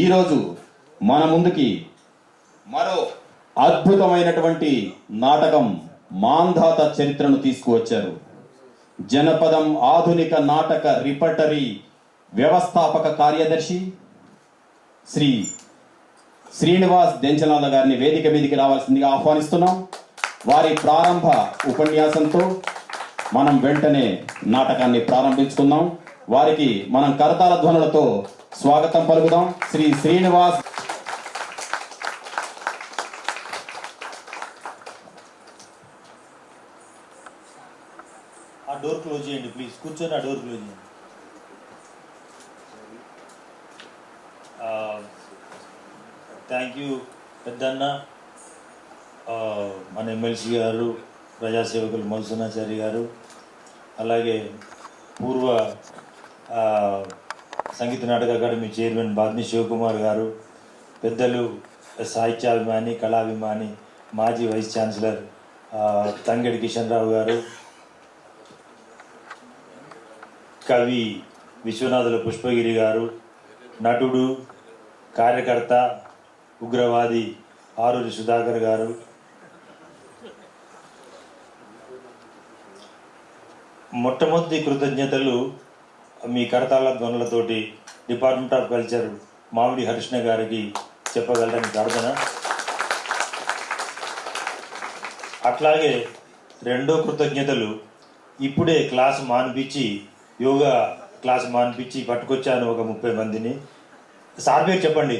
ఈరోజు మన ముందుకి మరో అద్భుతమైనటువంటి నాటకం మాంధాత చరిత్రను తీసుకువచ్చారు. జనపదం ఆధునిక నాటక రిపర్టరీ వ్యవస్థాపక కార్యదర్శి శ్రీ శ్రీనివాస్ దెంచనాల గారిని వేదిక మీదకి రావాల్సిందిగా ఆహ్వానిస్తున్నాం. వారి ప్రారంభ ఉపన్యాసంతో మనం వెంటనే నాటకాన్ని ప్రారంభించుకుందాం. వారికి మనం కరతాళ ధ్వనులతో స్వాగతం పలుకుదాం. శ్రీ శ్రీనివాస్. ఆ డోర్ క్లోజ్ చేయండి ప్లీజ్. కూర్చొని ఆ డోర్ క్లోజ్ చేయండి. థ్యాంక్ యూ పెద్దన్న, మన ఎమ్మెల్సీ గారు, ప్రజాసేవకులు మధుసూనాచారి గారు, అలాగే పూర్వ సంగీత నాటక అకాడమీ చైర్మన్ బాద్ని శివకుమార్ గారు, పెద్దలు సాహిత్యాభిమాని, కళాభిమాని, మాజీ వైస్ ఛాన్సలర్ తంగెడి కిషన్ రావు గారు, కవి విశ్వనాథుల పుష్పగిరి గారు, నటుడు, కార్యకర్త, ఉగ్రవాది ఆరూరి సుధాకర్ గారు, మొట్టమొదటి కృతజ్ఞతలు మీ కరతాళ ధ్వనులతోటి డిపార్ట్మెంట్ ఆఫ్ కల్చర్ మామిడి హరిష్ణ గారికి చెప్పగలరని ప్రార్థన. అట్లాగే రెండో కృతజ్ఞతలు, ఇప్పుడే క్లాస్ మాన్పించి యోగా క్లాస్ మాన్పించి పట్టుకొచ్చాను ఒక 30 మందిని. సార్ పేరు చెప్పండి.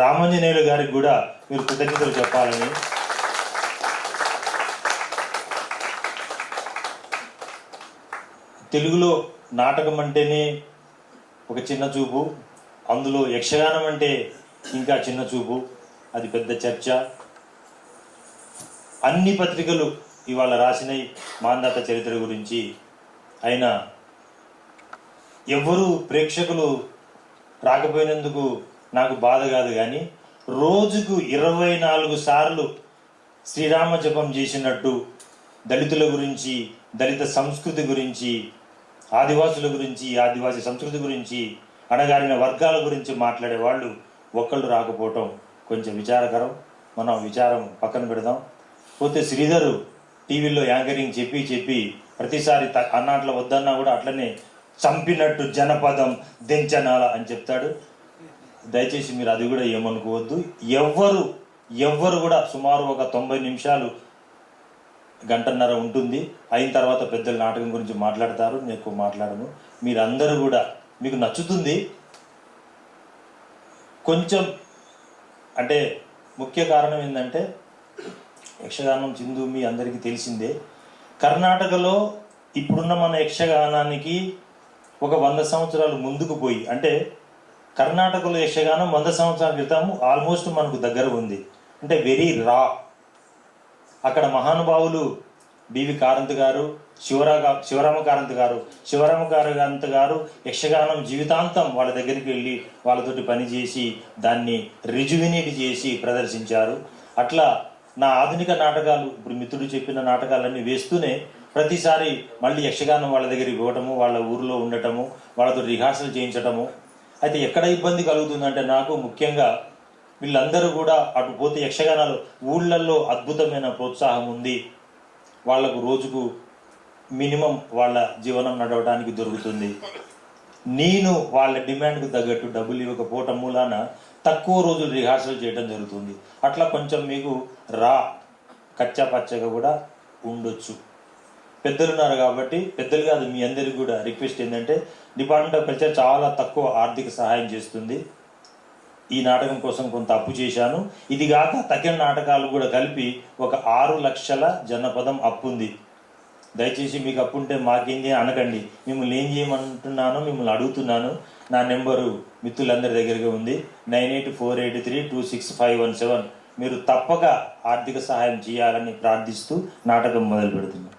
రామాంజనేయులు గారికి కూడా మీరు కృతజ్ఞతలు చెప్పాలని. తెలుగులో నాటకం అంటేనే ఒక చిన్న చూపు, అందులో యక్షగానం అంటే ఇంకా చిన్న చూపు, అది పెద్ద చర్చ. అన్ని పత్రికలు ఇవాళ రాసినాయి మాంధాత చరిత్ర గురించి. అయినా ఎవ్వరూ ప్రేక్షకులు రాకపోయినందుకు నాకు బాధ కాదు, కానీ రోజుకు 24 సార్లు శ్రీరామ జపం చేసినట్టు దళితుల గురించి, దళిత సంస్కృతి గురించి, ఆదివాసుల గురించి, ఆదివాసీ సంస్కృతి గురించి, అణగారిన వర్గాల గురించి మాట్లాడే వాళ్ళు ఒక్కళ్ళు రాకపోవటం కొంచెం విచారకరం. మనం విచారం పక్కన పెడదాం. పోతే శ్రీధరు టీవీలో యాంకరింగ్ చెప్పి ప్రతిసారి అన్నట్లు వద్దన్నా కూడా అట్లనే చంపినట్టు జనపదం దెంచనాల అని చెప్తాడు. దయచేసి మీరు అది కూడా ఏమనుకోవద్దు. ఎవ్వరు కూడా సుమారు ఒక 90 నిమిషాలు, గంటన్నర ఉంటుంది. అయిన తర్వాత పెద్దల నాటకం గురించి మాట్లాడతారు, నేను ఎక్కువ మాట్లాడను. మీరందరూ కూడా మీకు నచ్చుతుంది. కొంచెం అంటే ముఖ్య కారణం ఏంటంటే యక్షగానం చిందు మీ అందరికీ తెలిసిందే. కర్ణాటకలో ఇప్పుడున్న మన యక్షగానానికి ఒక 100 సంవత్సరాలు ముందుకు పోయి, అంటే కర్ణాటకలో యక్షగానం 100 సంవత్సరాల క్రితం ఆల్మోస్ట్ మనకు దగ్గర ఉంది. అంటే వెరీ రా. అక్కడ మహానుభావులు బివి కారంత్ గారు, శివరామ కారంత్ గారు యక్షగానం జీవితాంతం వాళ్ళ దగ్గరికి వెళ్ళి వాళ్ళతోటి పనిచేసి దాన్ని రిజువినేట్ చేసి ప్రదర్శించారు. అట్లా నా ఆధునిక నాటకాలు, ఇప్పుడు మిత్రుడు చెప్పిన నాటకాలన్నీ వేస్తూనే ప్రతిసారి మళ్ళీ యక్షగానం వాళ్ళ దగ్గరికి పోవటము, వాళ్ళ ఊరిలో ఉండటము, వాళ్ళతో రిహార్సల్ చేయించటము. అయితే ఎక్కడ ఇబ్బంది కలుగుతుందంటే నాకు ముఖ్యంగా వీళ్ళందరూ కూడా అటు పోతే యక్షగానాలు ఊళ్ళల్లో అద్భుతమైన ప్రోత్సాహం ఉంది. వాళ్లకు రోజుకు మినిమం వాళ్ళ జీవనం నడవడానికి దొరుకుతుంది. నేను వాళ్ళ డిమాండ్కు తగ్గట్టు డబ్బులు ఇవ్వకపోవటం మూలాన తక్కువ రోజులు రిహార్సల్ చేయడం జరుగుతుంది. అట్లా కొంచెం మీకు కచ్చా పచ్చగా కూడా ఉండొచ్చు. పెద్దలున్నారు కాబట్టి, పెద్దలు కాదు మీ అందరికీ కూడా రిక్వెస్ట్ ఏంటంటే, డిపార్ట్మెంట్ ఆఫ్ కల్చర్ చాలా తక్కువ ఆర్థిక సహాయం చేస్తుంది. ఈ నాటకం కోసం కొంత అప్పు చేశాను. ఇది కాక తగిన నాటకాలు కూడా కలిపి ఒక 6 లక్షల జనపదం అప్పు ఉంది. దయచేసి మీకు అప్పు ఉంటే మాకేంది అనకండి. మిమ్మల్ని ఏం చేయమంటున్నానో మిమ్మల్ని అడుగుతున్నాను. నా నెంబరు మిత్రులందరి దగ్గరగా ఉంది, 9848326517. మీరు తప్పక ఆర్థిక సహాయం చేయాలని ప్రార్థిస్తూ నాటకం మొదలు పెడుతున్నాను.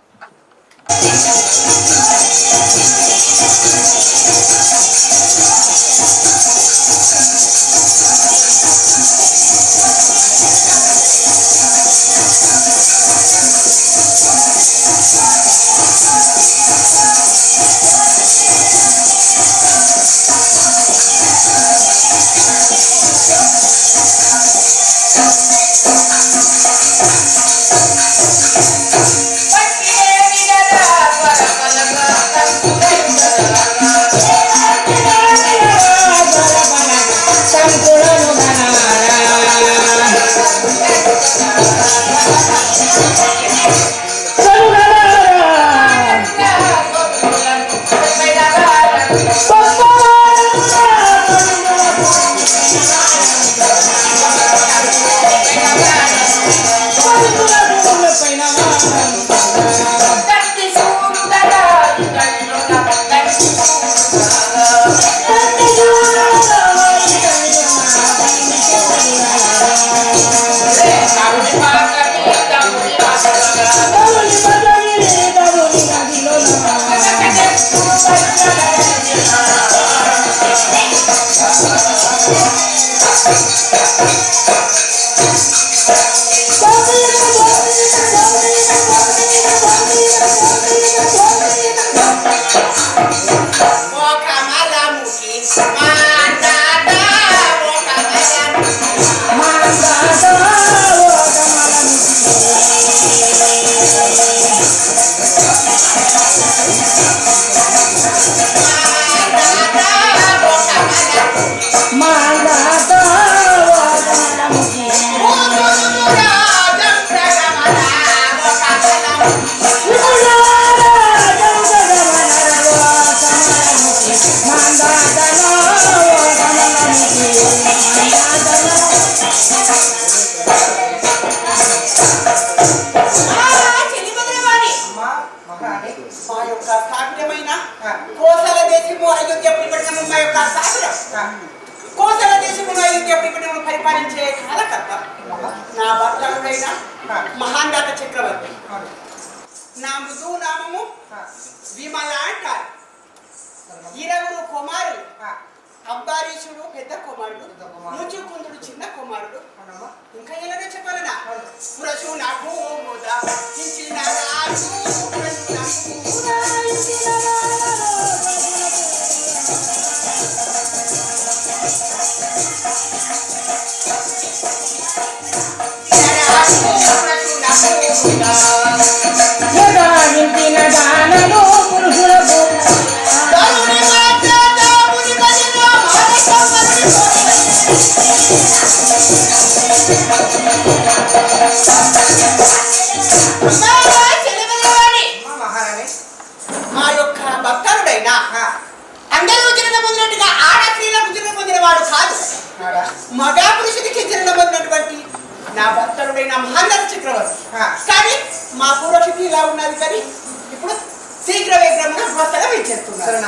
మా యొక్క స్థాపితమైన కోసల దేశము అయోధ్య పట్టణము మా యొక్క స్థాపితం కోసల దేశమును అయోధ్య పట్టణము పరిపాలించే కాలకర్త నా భర్తలుడైన మహాందాత చక్రవర్తి. నా మృదు నామము విమల అంటారు. 20 కుమారులు, అంబారీషుడు పెద్ద కుమారుడు, ముచుకుందుడు చిన్న కుమారుడు. ఇంకా ఎలాగో చెప్పాలనా? పురషు నాకు ముదా కించిన రాజు పురషు మా యొక్క భక్తుడైన అందరూ జన్మ పొందినట్టుగా ఆడ స్త్రీలకు జన్మ పొందినవాడు కాదు, మగా పురుషుడికి జన్మ పొందినటువంటి నా భక్తుడైన మహాందాత చక్రవర్తి. కానీ మా పూర్వశక్తి ఇలా ఉన్నది, కానీ ఇప్పుడు శీఘ్ర వేగంగా స్వస్థగా ఇచ్చేస్తున్నారు.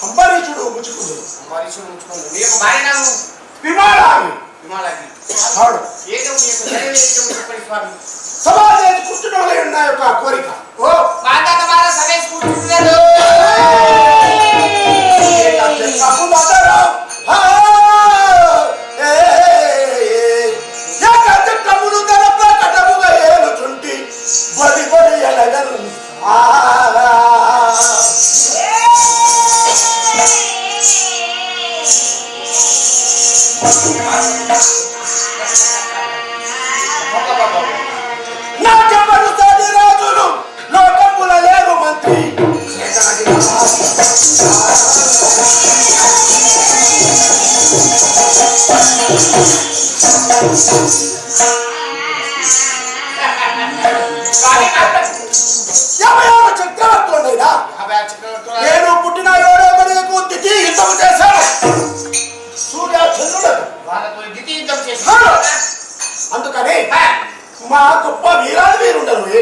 అంబరీషుడు ముచుకుందుడు సమాజాన్ని కూర్చుంటే ఉన్న యొక్క కోరిక నేను పుట్టిన ఏడో కొడుకు తిథి యుద్ధం చేశాను. సూర్య చంద్రులకు అందుకని మా గొప్ప వీరాలు వీరుండరు.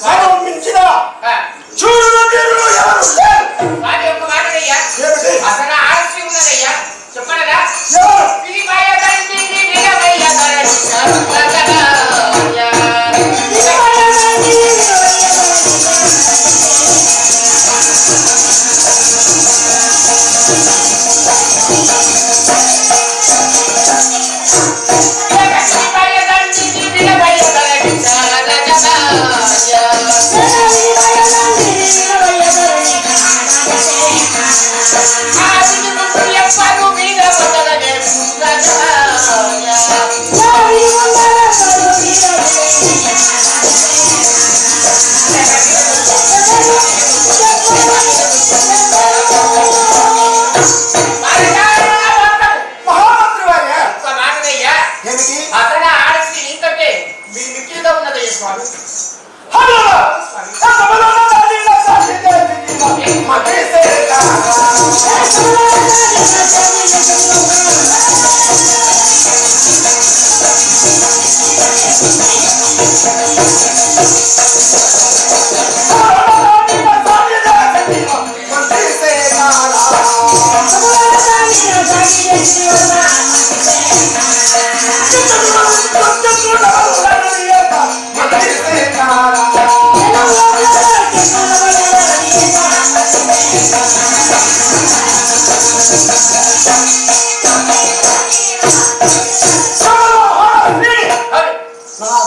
మనం మించిన చూడు వీరులు ఎవరు Happy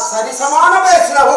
సరి సమాన వయసులవు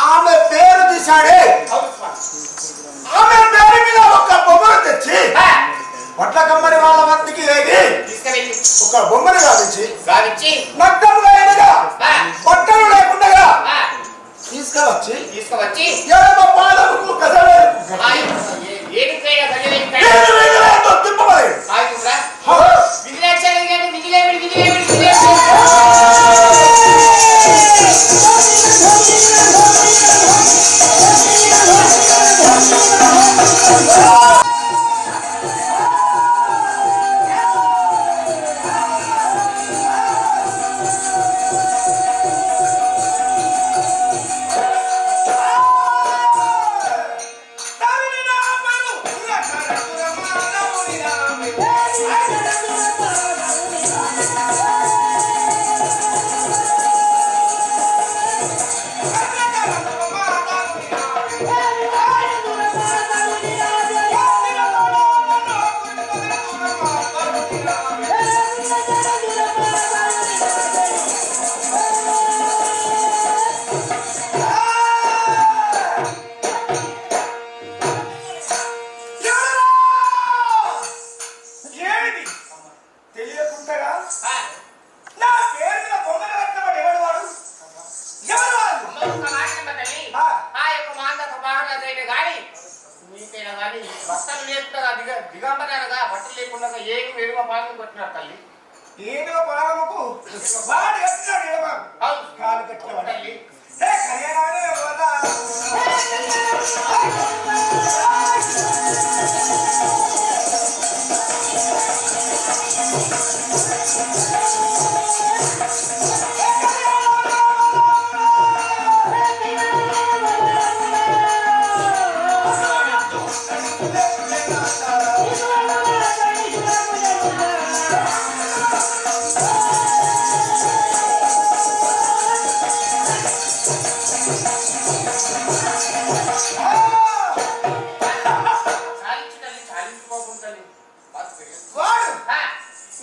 ఆమె పేరు తీశాడే ఆమె పేరు మీద ఒక బొమ్మను తెచ్చి వడ్ల కమ్మరి వాళ్ళ మందికి వేగి ఒక బొమ్మను గావించి నగ్గముగా ఎనగా బట్టలు లేకుండా తీసుకువచ్చి ఎడమ పాదముకు కదలేదు తిప్పలేదు బట్టలు లేకుండా ఏమి వేడుక పాలన కొట్టినాడు తల్లి ఏదో పాలముకు వాడు ఎత్తున్నాడు ఏమో కాలు కట్టిన తల్లి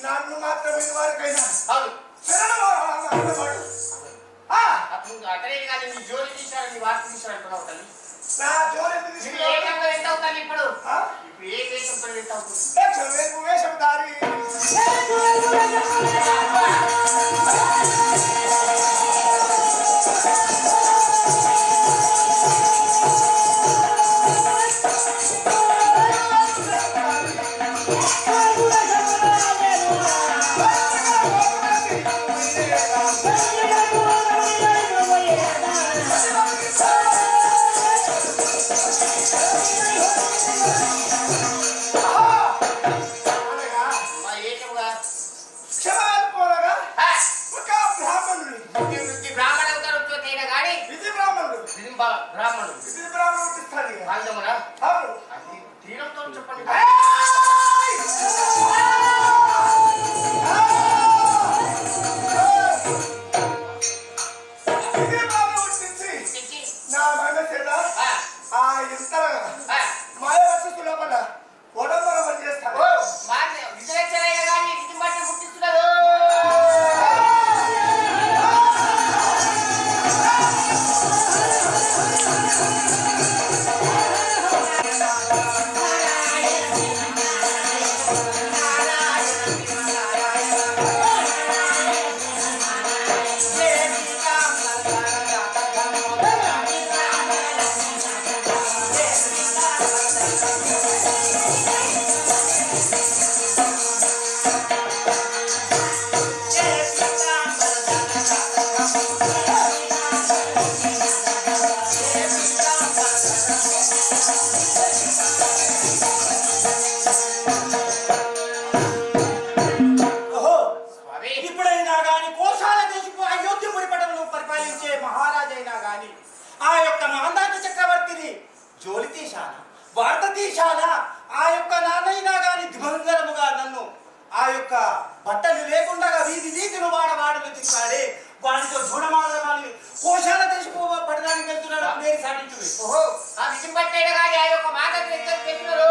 నన్ను మాత్రమే వారికైనా అతనే కానీ నీ జోలి తీశాడు నీ వార్త తీశాడు అంటున్నావు తల్లి నా జోలి ఏ గంగ ఎంత అవుతాను ఇప్పుడు ఏ దేశంతో ఎంత అవుతుంది వేషం దారి బ్రాహ్మణుడు ఇస్తాడు తీరంతో చెప్పండి బట్టలు లేకుండా వీధి వీధిలో వాడలు తిప్పాడే వాడితో చూడమాలని కోశాల పడడానికి వెళ్తున్నాడు నేను సాధించుడు. ఓహో ఆ విజయం పట్టాడు కానీ ఆ యొక్క మాట చెప్పినారు.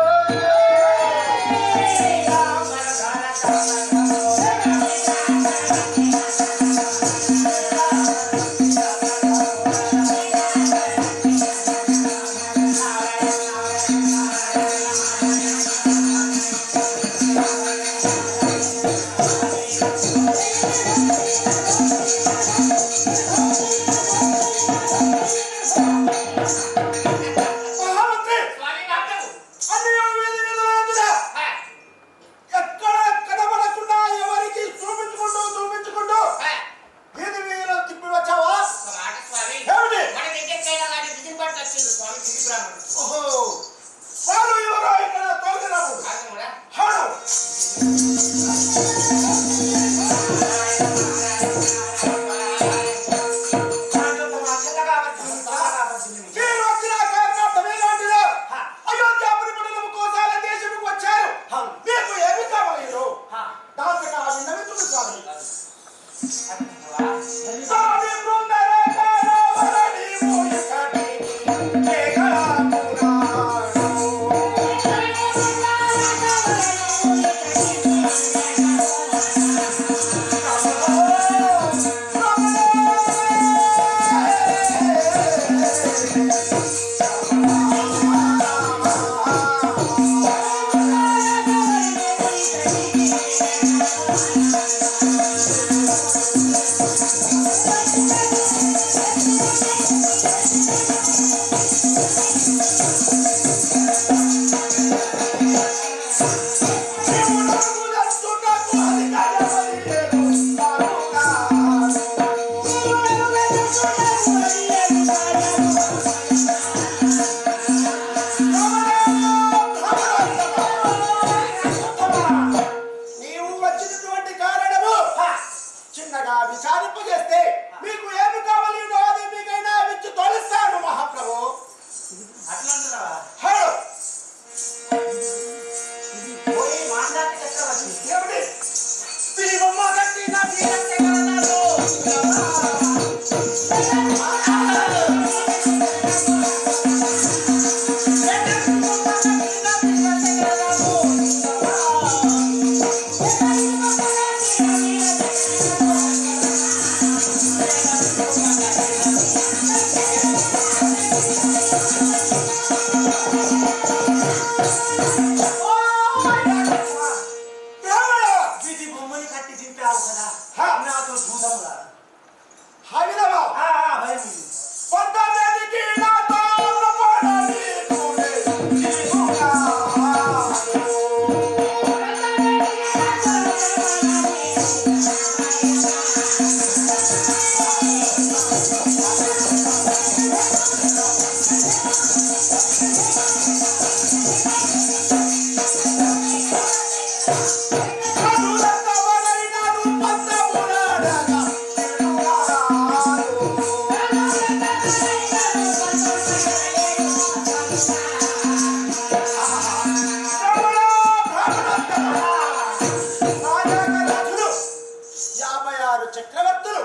చక్రవర్తులు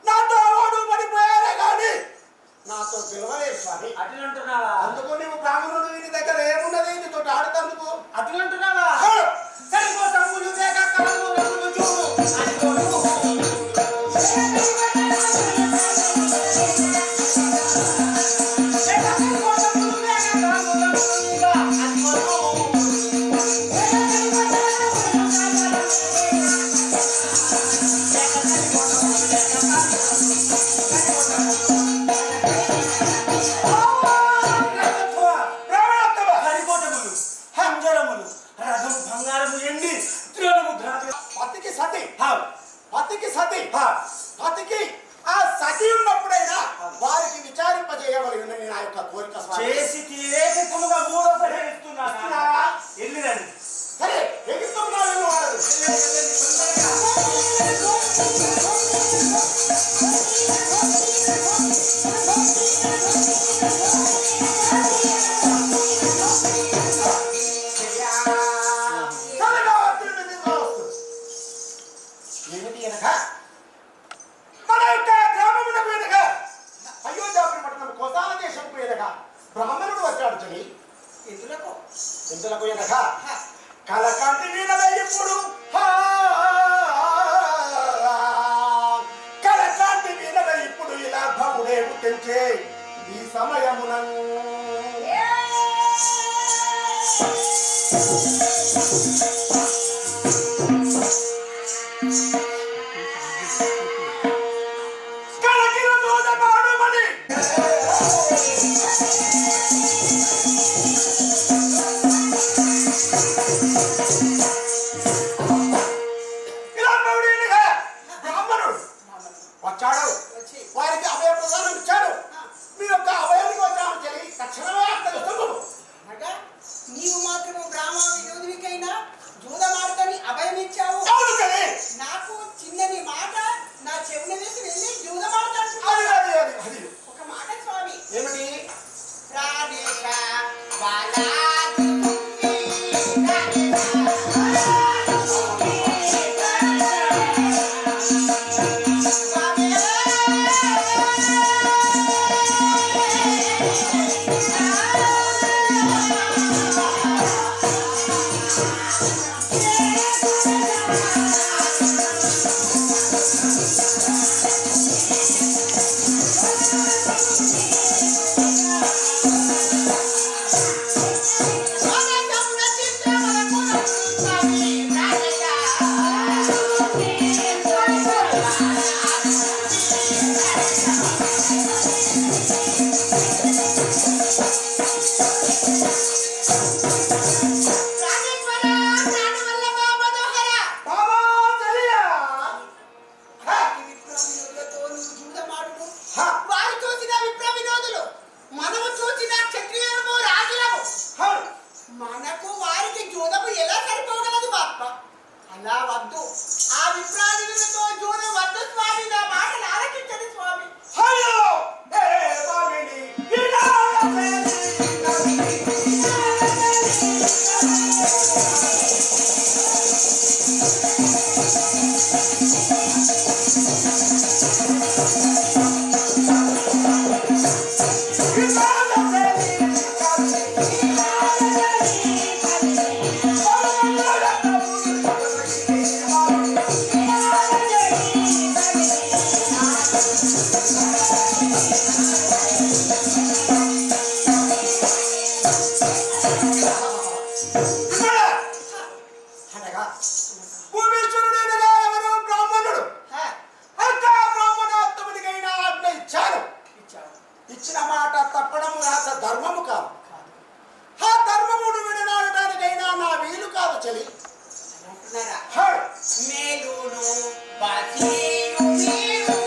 నాతో ఓడు పడిపోయారే కానీ నాతో పిలవలేదు స్వామి. అట్లంటున్నావా? అందుకు నీవు బ్రాహ్మణుడు వీని దగ్గర ఏమున్నది నీతో ఆడుతందుకు అట్లంటున్నావా? సరిపో తమ్ముడు వేగ కళ్ళు రంగులు చూడు పతికి ఆ సతి ఉన్నప్పుడైనా వారికి విచారింపజేయవలెనని నా యొక్క కోరిక చేసి తీరేకముగా మూడో ఇస్తున్నానా వెళ్ళిరండి. సరే ఎగుతున్నాను వాడు వీణవే ఇప్పుడు కలకాంతి వీణవే ఇప్పుడు ఇలా భవుడేవు తెంచే ఈ సమయమునన్ కలకిల దూదమాడుమని ఇలా భవుడేనిగా బ్రాహ్మణుడు వచ్చాడు. వారికి అభయ ప్రదానం ఇచ్చాడు. మీ యొక్క అభయానికి వచ్చామని తెలియ తక్షణమే అక్కడ వస్తున్నాము. అనగా నీవు మాత్రం బ్రాహ్మ వినోదికైనా జూదమాడుకొని అభయం ఇచ్చావు. అవును కదే. నాకు చిన్నని మాట నా చెవున వేసి వెళ్ళి జూదమాడుతాను. అది ఒక మాట స్వామి, ఏమిటి? ప్రాణేశ బాలాది మనకు వారికి జూదము ఎలా సరిపోగలదు బాప్ప? అలా వద్దు. ఆ విప్రాదిలతో జూదం వద్దు స్వామి. నా మాటలు ఆలకించండి స్వామి. హలో దేవామిని అనగా భూమేశ్వరుడైనగా ఎవరు బ్రాహ్మణుడు హ, అంతా బ్రాహ్మణోత్తమునికైనా ఆజ్ఞ ఇచ్చాను. ఇచ్చావు. ఇచ్చిన మాట తప్పడము రాత ధర్మము కాదు. ఆ ధర్మమును విడనాడటానికైనా నా వీలు కాదు చలి. అంటున్నారా? హై! మేలును బతియు నీవు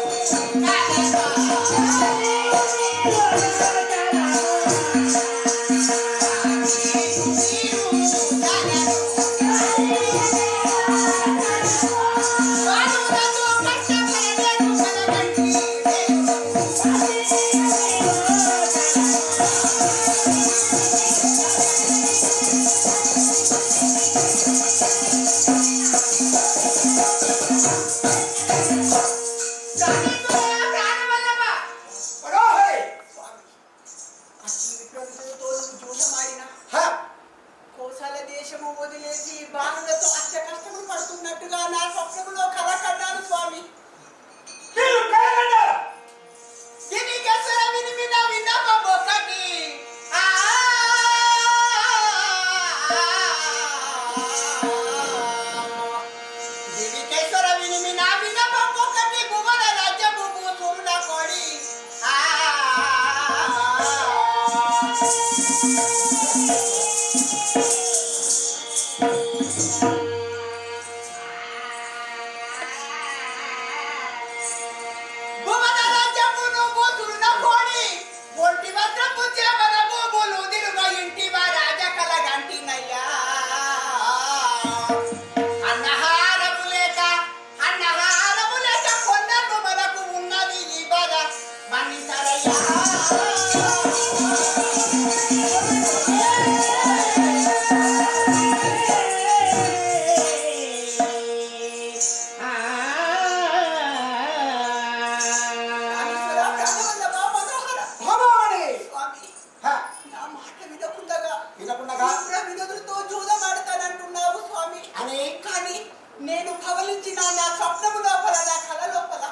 నేను కవలించిన నా స్వప్నము లోపల నా కళ లోపల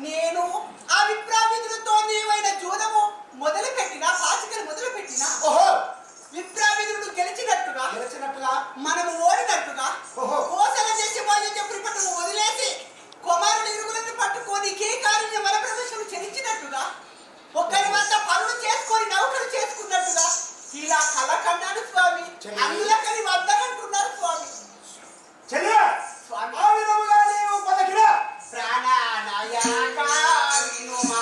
నేను ఆ విప్రావిధులతో నీవైన జూదము మొదలుపెట్టినా పాచికలు మొదలుపెట్టినా ఓహో విప్రావిధుడు గెలిచినట్టుగా మనము ఓడినట్టుగా ఓహో. కోసల చేసి పట్టును వదిలేసి కుమారుడు ఇరుగులను పట్టుకొని కేకారుని వల ప్రదర్శన చెల్లించినట్టుగా ఒకరి వద్ద పనులు చేసుకొని నౌకలు చేసుకున్నట్టుగా ఇలా కళ కన్నాడు స్వామి. అందులకని వద్దనంటున్నారు స్వామి. స్వామి ఆ విధముగా నీవు పలికిన ప్రాణానాయక వినుమా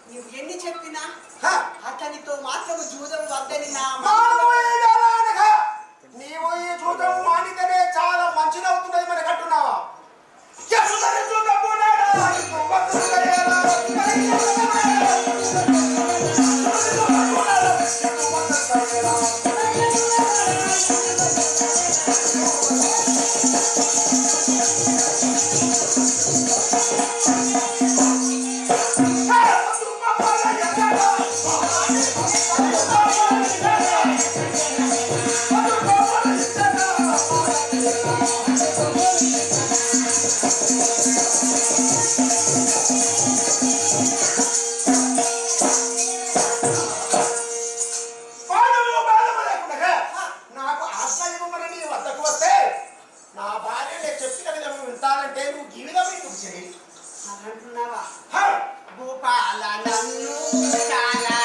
నీవు ఎన్ని చెప్పినా అతనితో మాత్రము జూదం వద్దని నా నీవు ఈ చూడడం మానితేనే చాలా మంచిదవుతున్నది మనకు అంటున్నావా? నాకు ఆశ్రయమని నీ వద్దకు వస్తే నా భార్య నేను చెప్పిన విధంగా వింటానంటే నువ్వు ఈ విధంగా ఎందుకు చెయ్యి అంటున్నావా? భూపాల నన్ను చాలా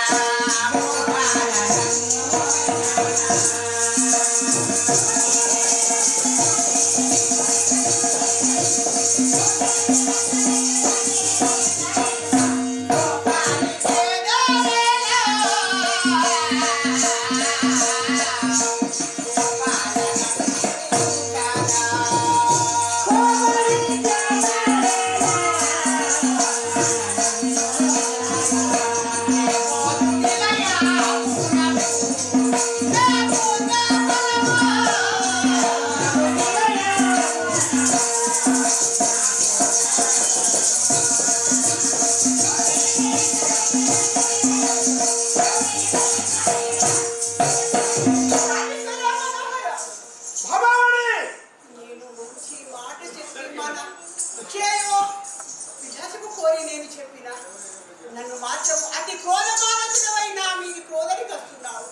నన్ను మాత్రం అతి క్రోధమానసుడవైనా మీది క్రోధనికి వస్తున్నావు.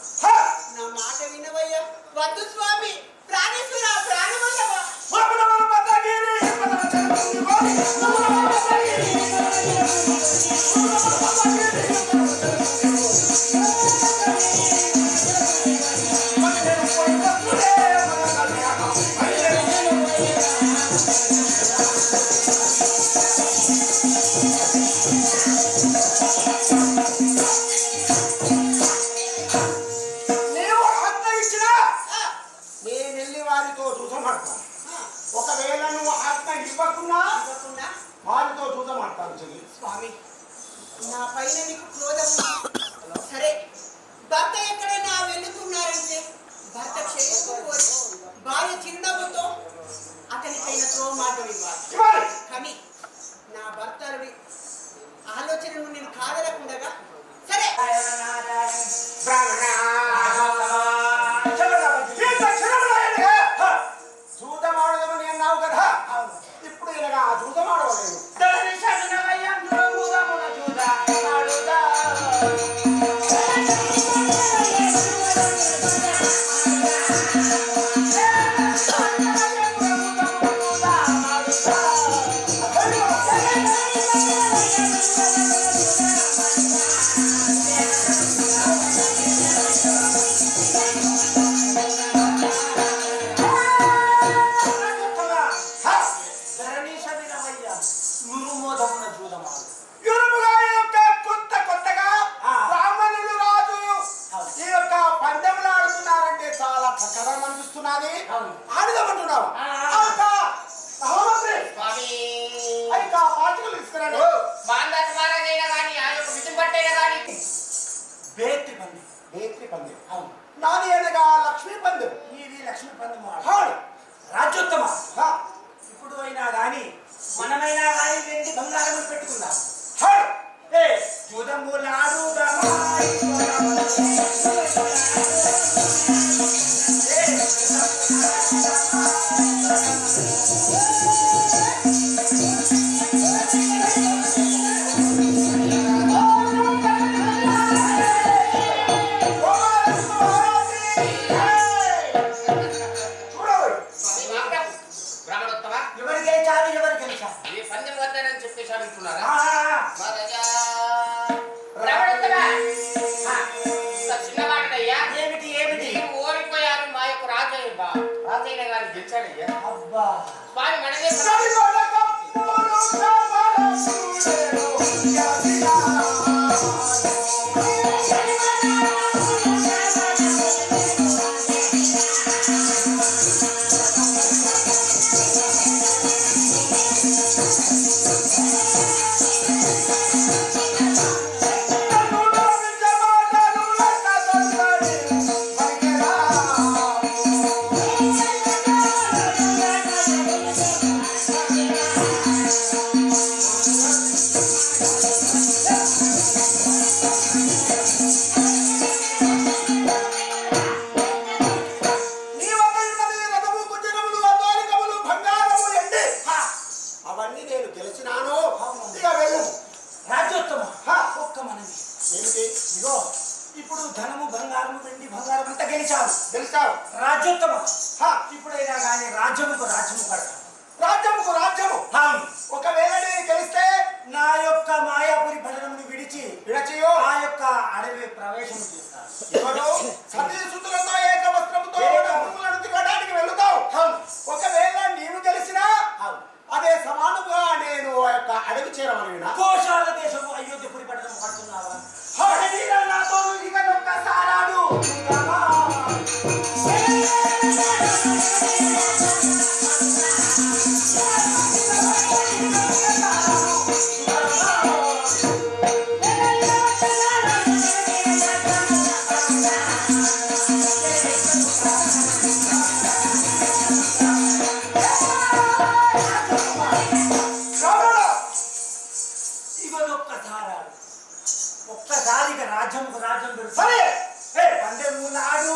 నా మాట వినవయ్యా. వద్దు స్వామి. ప్రాణేశ్వర ప్రాణవల్లభ ఒకవేళ నువ్వు ఆత్మ ఇవ్వకున్నా వారితో చూసమాడతాను చెల్లి. స్వామి నా పైన నీకు క్రోధం. సరే భర్త ఎక్కడైనా వెళుతున్నారంటే భర్త క్షేమము కోరి భార్య చిరునవ్వుతో అతనికైన మాట ఇవ్వాలి. కానీ నా భర్తని ఆలోచనను నేను కాదనకుండగా సరే చూదమాడదని అన్నావు కదా, ఇప్పుడు ఇలాగా చూదమాడ మరవలేదు. యురుముగా ఈ యొక్క కొత్తగా బ్రాహ్మణులు రాజు ఈ యొక్క పందెంలు ఆడుతున్నారంటే చాలా చక్కగా అనిపిస్తున్నది. ఆడుదామంటున్నావు స్వామి పాచికలు తీసుకురండి. బాంధాత మహారాజైనా కానీ ఆ యొక్క మిషన్ పట్టైనా కానీ బేత్రి పందెం నాది అనగా లక్ష్మీ పందెం. ఇది లక్ష్మీ పందెం హాడు రాజ్యోత్తమ ఇప్పుడు అయినా గాని మనమైనా గాని వెండి బంగారం పెట్టుకుందాం. హాడు ఏ జూదములాడుదామా స్వామి మాకు బ్రాహ్మణోత్తమ ఎవరు గెలిచారు ఎవరు గెలిచారు? ఈ పందెం వద్దానని చెప్పేసి అడుగుతున్నారా ఆ, మహారాజా బ్రాహ్మణోత్తమ ఇంత చిన్న మాటయ్యా ఏమిటి ఏమిటి? మీరు ఓడిపోయారు మా యొక్క రాజైన గారు గెలిచాడయ్యా అబ్బా స్వామి మనమే అవన్నీ నేను గెలిచినాను. ఇక వెళ్ళు. రాజ్యోత్తమ ఒక్క మనవి. ఏమిటి? ఇగో ఇప్పుడు ధనము బంగారము వెండి బంగారం అంతా గెలిచావు. గెలిచావు. రాజ్యోత్తమ ఇప్పుడైనా కానీ రాజ్యముకు రాజ్యము కడతాం. రాజ్యము ఒకవేళ నేను గెలిస్తే నా యొక్క మాయాపురి భజనమును విడచియో ఆ యొక్క అడవి ప్రవేశం చేస్తాను. ఎవరు సతీసుతులతో ఏక వస్త్రముతో భూములను తిరగడానికి వెళుతావు. ఒకవేళ నీవు గెలిచినా అదే సమానముగా నేను ఆ యొక్క అడవి చేరమని కోశాల దేశము అయోధ్యపురి పట్టణం పడుతున్నావా? నాతో ఇక ఒక్కసారాడు ఒక్కసారిగా రాజ్యముకు రాజ్యం పెడుతుంది. సరే పందెములాడు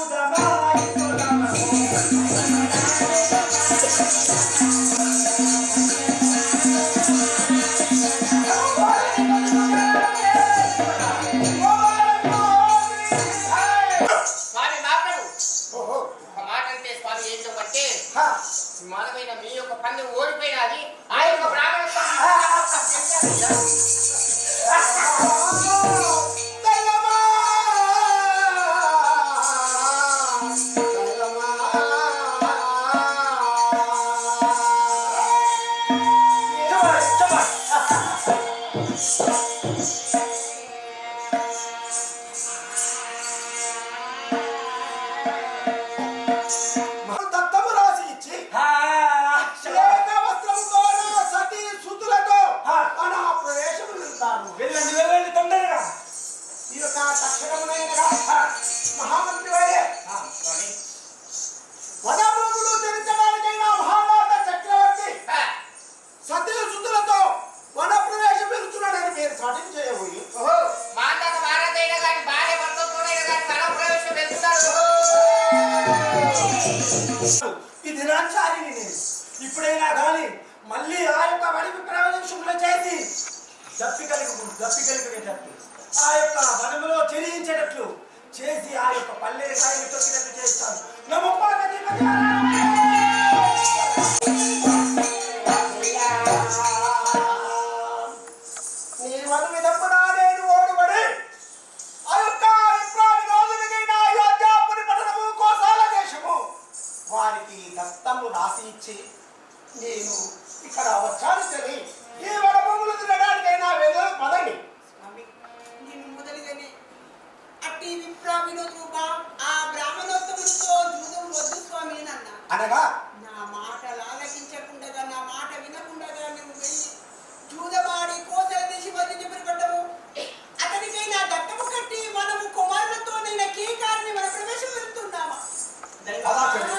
స్వామి మాకు ఒక మాట అంటే స్వామి ఏంటంటే మానవైన మీ యొక్క పందెం ఓడిపోయినది ఆ యొక్క దత్తము రాసి ఇచ్చి ఏక వస్త్రంతో సతీ సుతులతో అనా ప్రవేశం ప్రవేశములు చేసి దప్పికలిగినట్లు ఆ యొక్క వనములో చెలించేటట్లు చేసి ఆ యొక్క పల్లె కాయలు తొక్కినట్టు చేస్తాను. నమో పార్వతీ పతి. నీ వను విధమున నేను ఓడుబడి ఆ యొక్క విప్లవి రోజులకైన అయోధ్యాపురి పట్టణము కోసాల దేశము వారికి దత్తము రాసి ఇచ్చి నేను ఇక్కడ వచ్చాను సరి ఈ వనభూములు తినడానికైనా వెళ్ళదు పదండి. స్వామి నేను మొదలుగానే అట్టి విప్రావినోదుగా ఆ బ్రాహ్మణోత్తములతో జూదం వద్దు స్వామి అని అన్నా. అనగా నా మాటలు ఆలకించకుండా నా మాట వినకుండా నువ్వు వెళ్ళి జూదమాడి కోసల దేశి మధ్య పెట్టము అతనికైనా దత్తము కట్టి మనము కుమారులతో నేను కీకారిని మన ప్రవేశం వెళ్తున్నామా? అలా చెప్పు.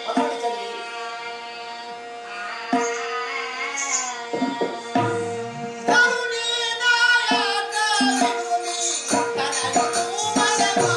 పదండి చెల్లి. కరుణే నాయక వినుని కనయును మనమా.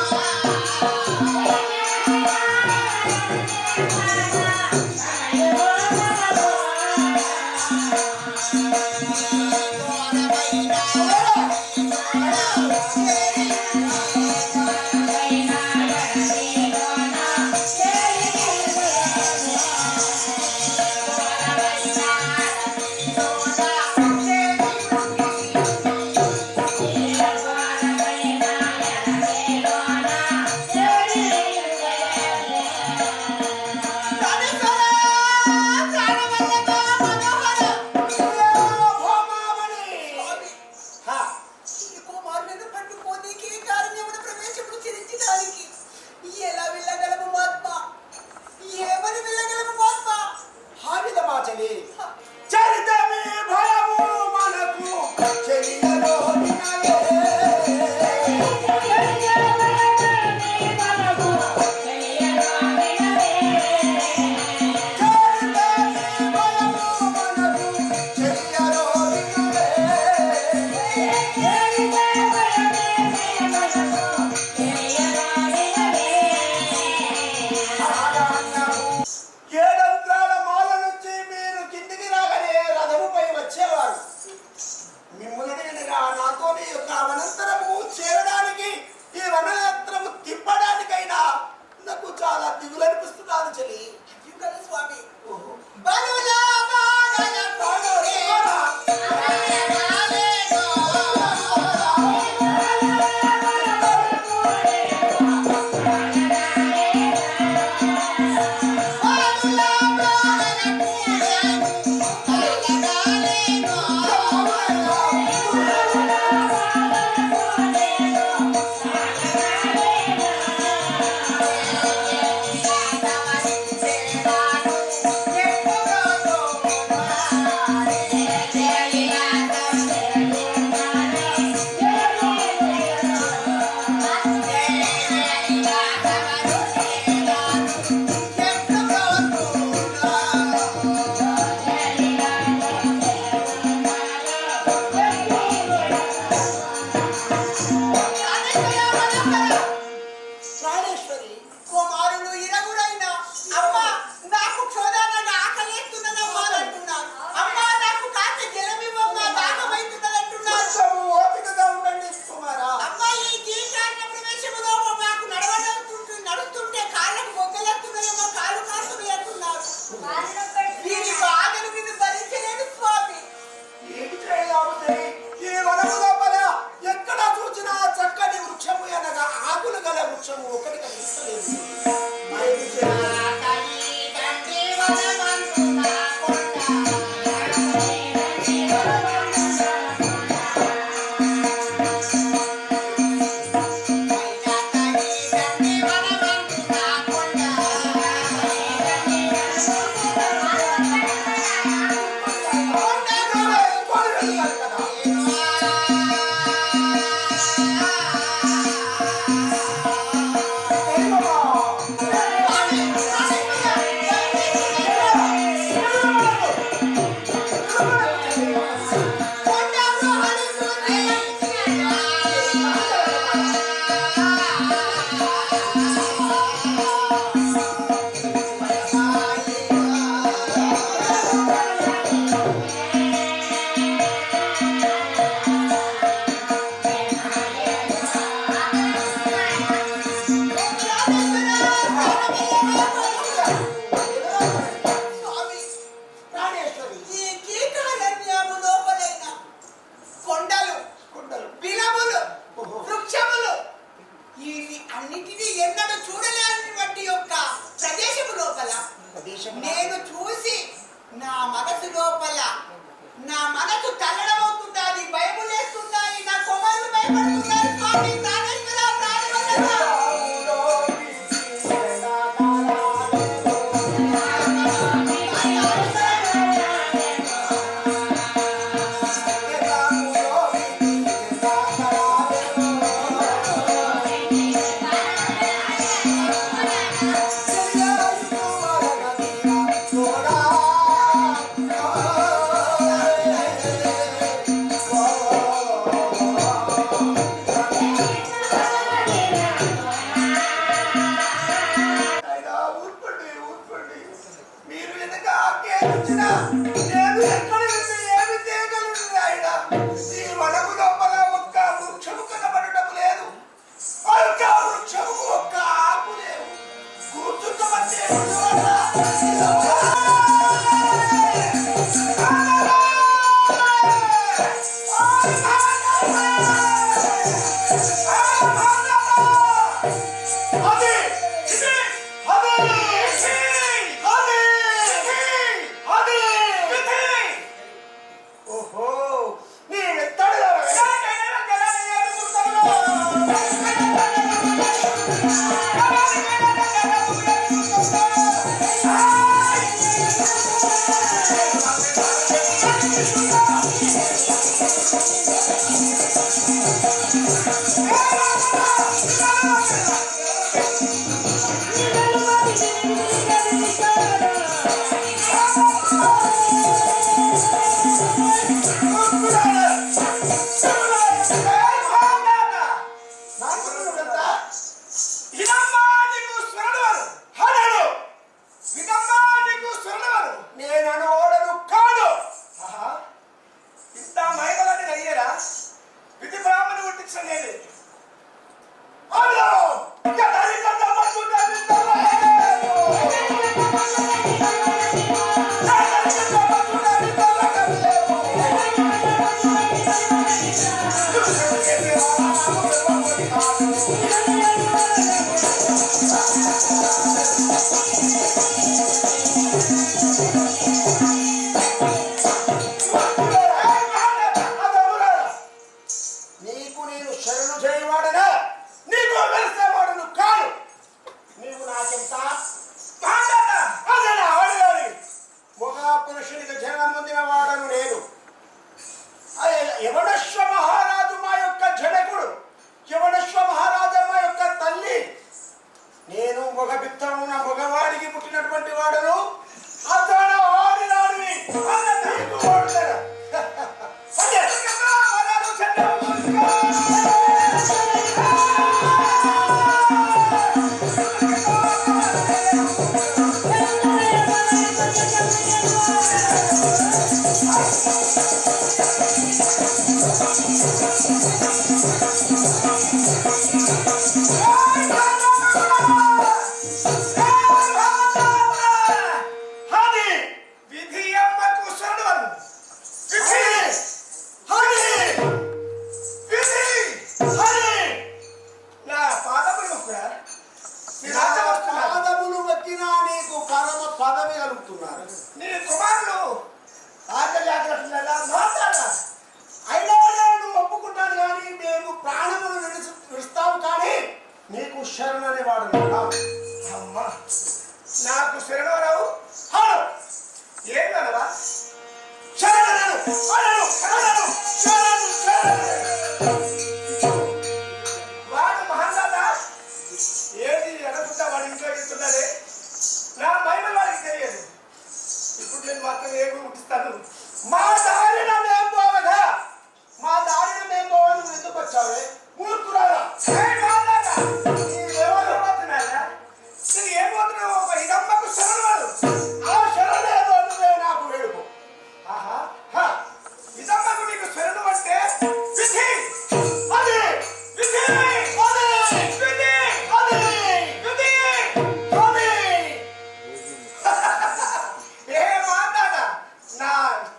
చరితమే భయము మనకు చెలియలో ఏడంత్రాల మాల నుంచి మీరు కిందికి రాగానే రథముపై వచ్చేవారు. మిమ్మల్ని నాతో యొక్క వనంతరము చేరడానికి ఈ వనయాత్రము తిప్పడానికైనా నాకు చాలా దిగులు అనిపిస్తున్నాను చెల్లి. స్వామి బలులా బాగల కొడురేమా. ప్రాణేశ్వరి కుమారులు ఇరగురైన అమ్మ నాకు క్షోధానంగా ఆకలిస్తున్నదమ్మా అంటున్నారు. అమ్మ నాకు కాస్త జలమివ్వమ్మా దాహమైతున్నదంటున్నారు. కొంచెం ఓపికగా ఉండండి కుమారా. అమ్మ ఈ కీకారణ ప్రవేశములో మాకు నడుస్తుంటే కాళ్ళకు మొగ్గలేస్తున్నాయమ్మా, కాళ్ళు కాస్తున్నాయి అంటున్నారు. వీరి బాధలు మీరు భరించలేదు స్వామి. ఏమి చేయగలము తల్లి? ఈ వనము లోపల ఎక్కడ చూసినా చక్కని వృక్షము అనగా ఆకులు గల వృక్షము ఒకటి కనిపిస్తలేదు. ఏమి చేయాలి? స్వామి వీటిని ఎన్నడూ చూడలేనటువంటి యొక్క ప్రదేశము లోపల నేను చూసి నా మనసు లోపల నా మనసు తల్లడమవుతున్నది, భయములేస్తున్నాయి, నా కొమ్మలు భయపడుతున్నారు. స్వామి ప్రాణేశ్వర ప్రాణవల్లభ. నేను ఎక్కడ ఏమి చేయగలను ఆయన? ఈ వనము లోపల ఒక్క వృక్షము కనబడటం లేదు, ఒక్క వృక్షము ఒక్క ఆకు లేవు. కూర్చుంటే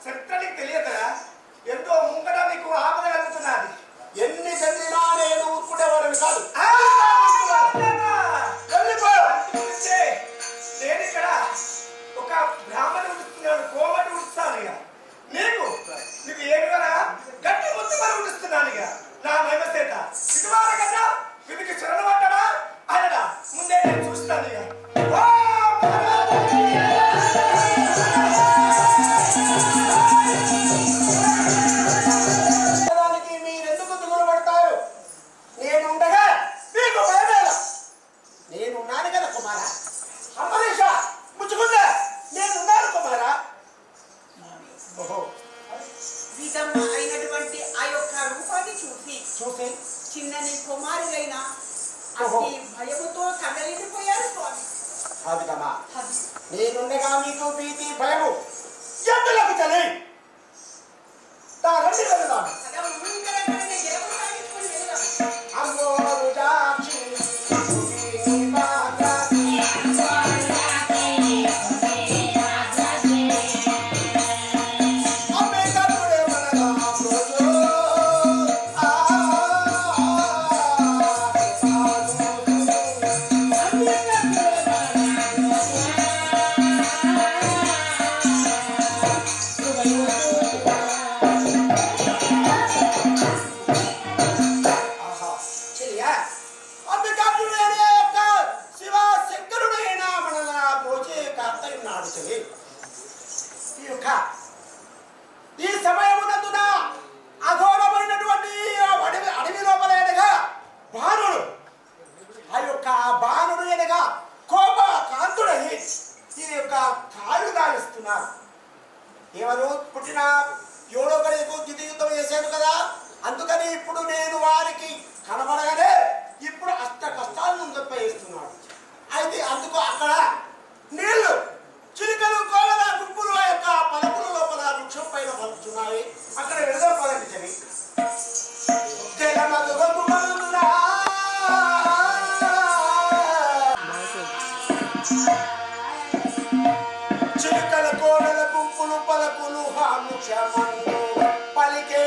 చరిత్ర నీకు తెలియదా? ఎంతో ముంగట నీకు ఆపద కలుగుతున్నది. ఎన్ని చదివినా భావితమా నేనుండగా మీకు భీతి భయము ఎందులకు చలి రండి వెళ్దాం. అమ్మో రుజాక్షి ఈ సమయమునందున అఘోరమైనటువంటి అడవి లోపలైనగా బాణుడు ఆ యొక్క బాణుడు అనగా కోప కాంతుడై ఈ యొక్క కాళ్ళు గాలిస్తున్నారు. ఎవరు పుట్టిన 7వ గడియకు దితి యుద్ధం చేశాను కదా, అందుకని ఇప్పుడు నేను వారికి కనబడగానే ఇప్పుడు అష్ట కష్టాలను గొప్పేస్తున్నాడు. అయితే అందుకు అక్కడ నీళ్లు చిలుకలు కోలల గుంపులు ఆ యొక్క పలుపుల లోపల వృక్షం పైన పలుకుతున్నాయి. అక్కడ వెళదాం పదండి చెవి చిలుకల కోలల గుంపులు పలుకులు హాముక్షమందు పలికే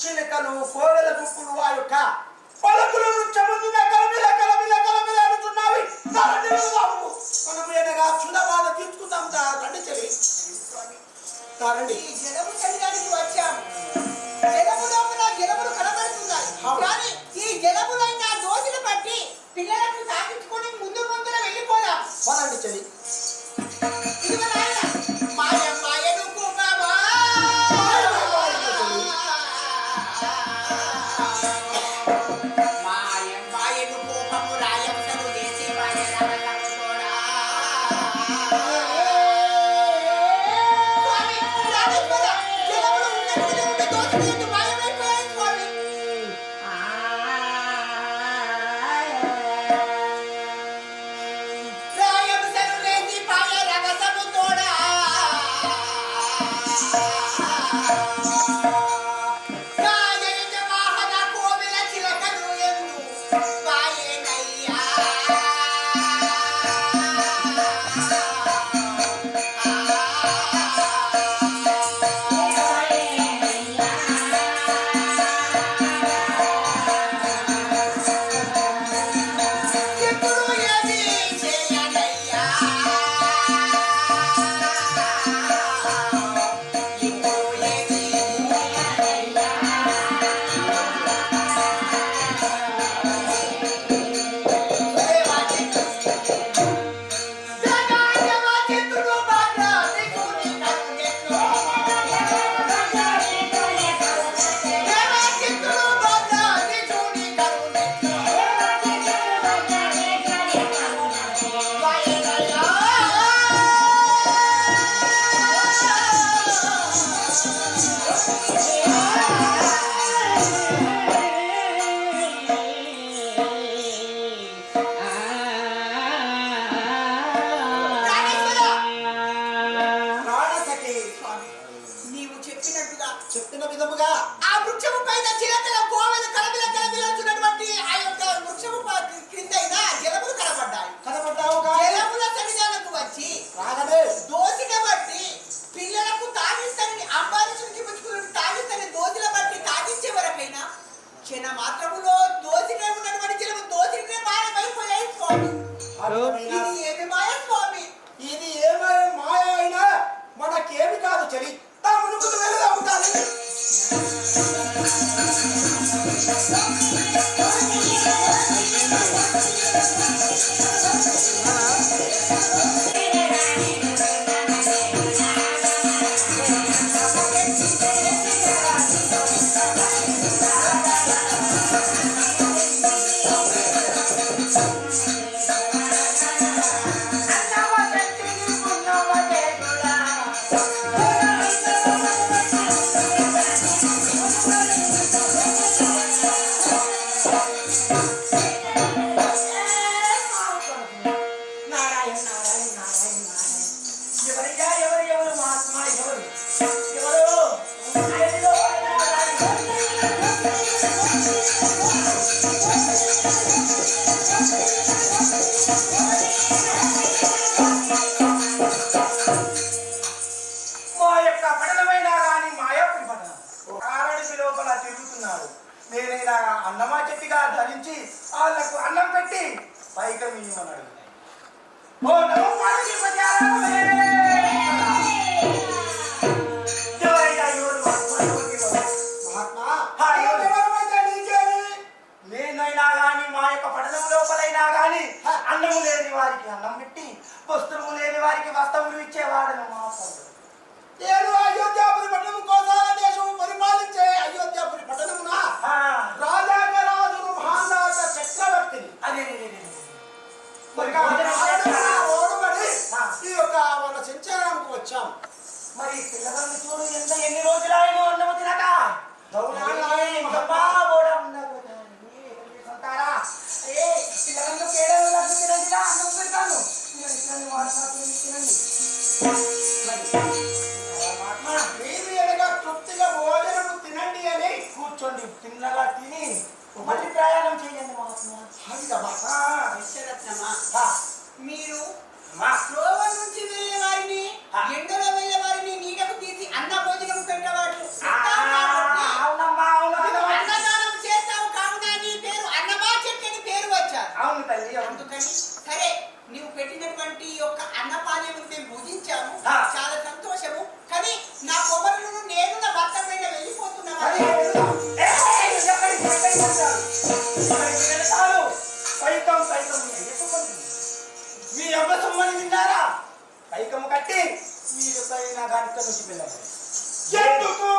చిలుకలు కోడల గుంపులు ఆ యొక్క పలుకులు వృక్షముందున కలమిల కలమిల కలమిల అనుచున్నావి. మనము ఏదైనా క్షుణబాధ తీర్చుకుందాం రండి చెవి రండి. జలము చల్లడానికి వచ్చాము. జలము లోపల జలములు కనబడుతున్నాయి. కానీ ఈ జలములైన దోషులు పట్టి పిల్లలకు తాకించుకొని ముందు ముందున వెళ్ళిపోదాం. పదండి చెవి. ఇదిగో నాయన మాయను కుమావా మాయను కోపము రాయమును చేసి మాయనవలముతోడా స్వామి రామేశ్వర జలములు ఉన్నట్టుగా ఉంటే దోషులు మాయమైపోయాయి స్వామి. రాయమును లేచి పాయ రగసముతోడా రాజనిజ వాహన కోవిల చిలకలు ఎందు వాయేనయ్యా. ఇప్పుడు ఏమి చేయనయ్యా, ఇప్పుడు ఏమి జగజగతితుడు బాగా దిగుని కరుణెట్లో జగజగతితుడు బాగా దిగుని కరుణెట్లో వాయేనయ్యా. రామేశ్వర ప్రాణసఖి స్వామి, నీవు చెప్పినట్టుగా చెప్పిన విధముగా ఆ వృక్షము పైన చిలకల కోవెల కలబిల కలబిలచున్నటువంటి ఆ యొక్క వృక్షము క్రిందైన జలములు కనబడ్డాయి. కనబడ్డావుగా జలముల సన్నిధానకు వచ్చి రాగలే దోసిని బట్టి పిల్లలకు తాగిస్తానని అంబారీషునికి పుచ్చుకుని తాగిస్తానని దోసిల బట్టి తాగించే వరకైనా క్షణ మాత్రములో దోసినే ఉన్నటువంటి జలము దోసినే మాయమైపోయాయి స్వామి. ఇది ఏమి మాయ స్వామి? ఇది ఏమైనా మాయ అయినా మనకేమి కాదు చెలి. తా మునుగుతూ వెళదాం. మా యొక్క పఠనమైనా కానీ మాయాపురి పఠనం ఆరడికి లోపల తిరుగుతున్నాడు. నేనైనా అన్నమా చెట్టుగా ధరించి వాళ్ళకు అన్నం పెట్టి పైకమీయమన్నాడు. ఓ నమో పార్వతీపతే నేనైనా గాని మా యొక్క పఠనం లోపలైనా గాని అన్నము లేని వారికి అన్నం పెట్టి వస్త్రము లేని వారికి వస్త్రములు ఇచ్చేవాడను మా నేను అయోధ్యాపురి పట్టణము కోసాల దేశము పరిపాలించే అయోధ్యాపురి పట్టణమున రాజాగరాజును మహానాథ చక్రవర్తిని అదే మరి ఓడబడి ఈ యొక్క మన సంచారానికి వచ్చాం. మరి పిల్లగాన్ని చూడు ఎన్ని రోజులాయో అన్నము తినక పిల్లగాళ్ళు కేడలు తినండి అన్నం పెడతాను తినండి. మీరు ఎనగా తృప్తిగా భోజనము తినండి అని కూర్చోండి తిన్నగా తిని మళ్ళీ ప్రయాణం చేయండి మహాత్మా. విశ్వరత్నమా, మీరు త్రోవ నుంచి వెళ్ళే వారిని, ఎండలో వెళ్ళే వారిని నీడకు తీసి అన్న భోజనం పెట్టేవాళ్ళు. అవునమ్మా అవును అన్నదానం చేస్తావు కావున నీ పేరు అన్నమా చెట్టు అని పేరు వచ్చారు. అవును తల్లి అవును. అందుకని సరే, నీవు పెట్టినటువంటి యొక్క అన్నపానీయం మేము భుజించాము, చాలా సంతోషము. కానీ నా కొమరులను నేను నా భర్త పైన వెళ్ళిపోతున్నాను. మీ అమ్మ సొమ్మని తిన్నారా? పైకము కట్టి మీరు పైన గంట నుంచి వెళ్ళాలి. ఎందుకు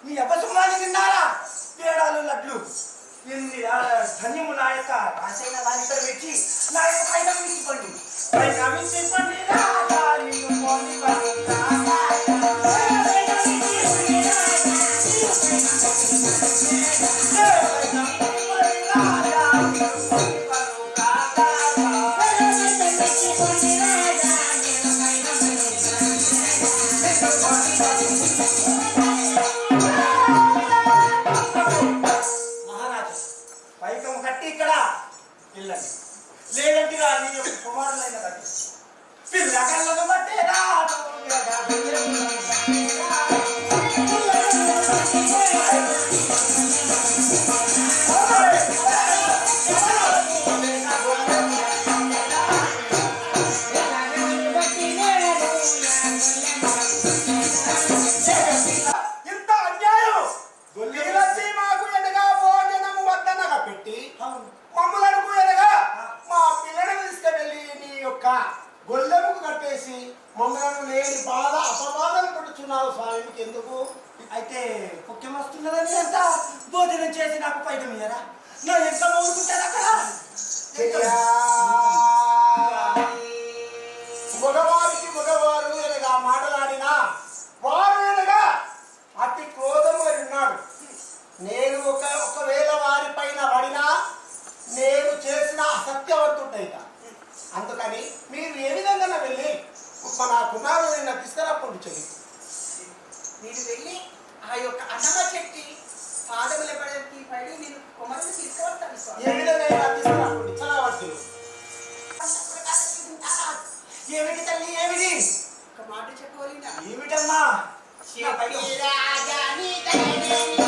మీ అబ్బసుమాని తిన్నారా? తేడాలు లడ్లు ఎన్ని ధన్యము నా యొక్క రాసైన దాని ఇక్కడ పెట్టి నా యొక్క పైన మించిపోండి పైన మించిపోండి రాజా నిన్ను పోని పైకము కట్టి ఇక్కడ వెళ్ళండి. లేదంటే నీ యొక్క కుమారులైన కట్టి పిల్లగాళ్ళను బట్టే రాదు ఇంత అన్యాయం గొల్లిలచ్చి మాకు ఎనగా భోజనము వద్దనగా పెట్టి మమ్మలను ఎనగా మా పిల్లలను తీసుకువెళ్ళి నీ యొక్క గొల్లెముకు కట్టేసి మమ్మలను లేని బాధ అపవాదం పడుచున్నారు స్వామికి ఎందుకు? అయితే ముఖ్యం వస్తున్నదని ఎంత భోజనం చేసి నాకు పైకం ఇయ్యరా? నా ఎంత మోసుకుంటారు అక్కడ మగవారికి మగవారు ఎనగా మాటలాడినా వారు ఎనగా అతి క్రోధము ఉన్నాడు. నేను ఒకవేళ వారి పైన బిడ్డమ్మా నా పైకం. రాజాని దయని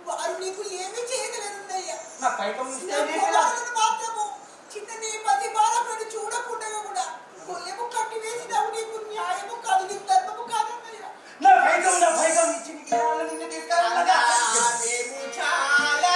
వారు నీకు ఏమి చేయగలరున్నయ్యా నా పైకం మాత్రము చిన్నని పది బాలకులను చూడకుండా కూడా కొల్లెము కట్టి వేసినావు నీకు న్యాయము కాదు నీకు ధర్మము కాదన్నయ్యా నా పైకం ఇచ్చి నిన్ను తీసుకెళ్ళగా చాలా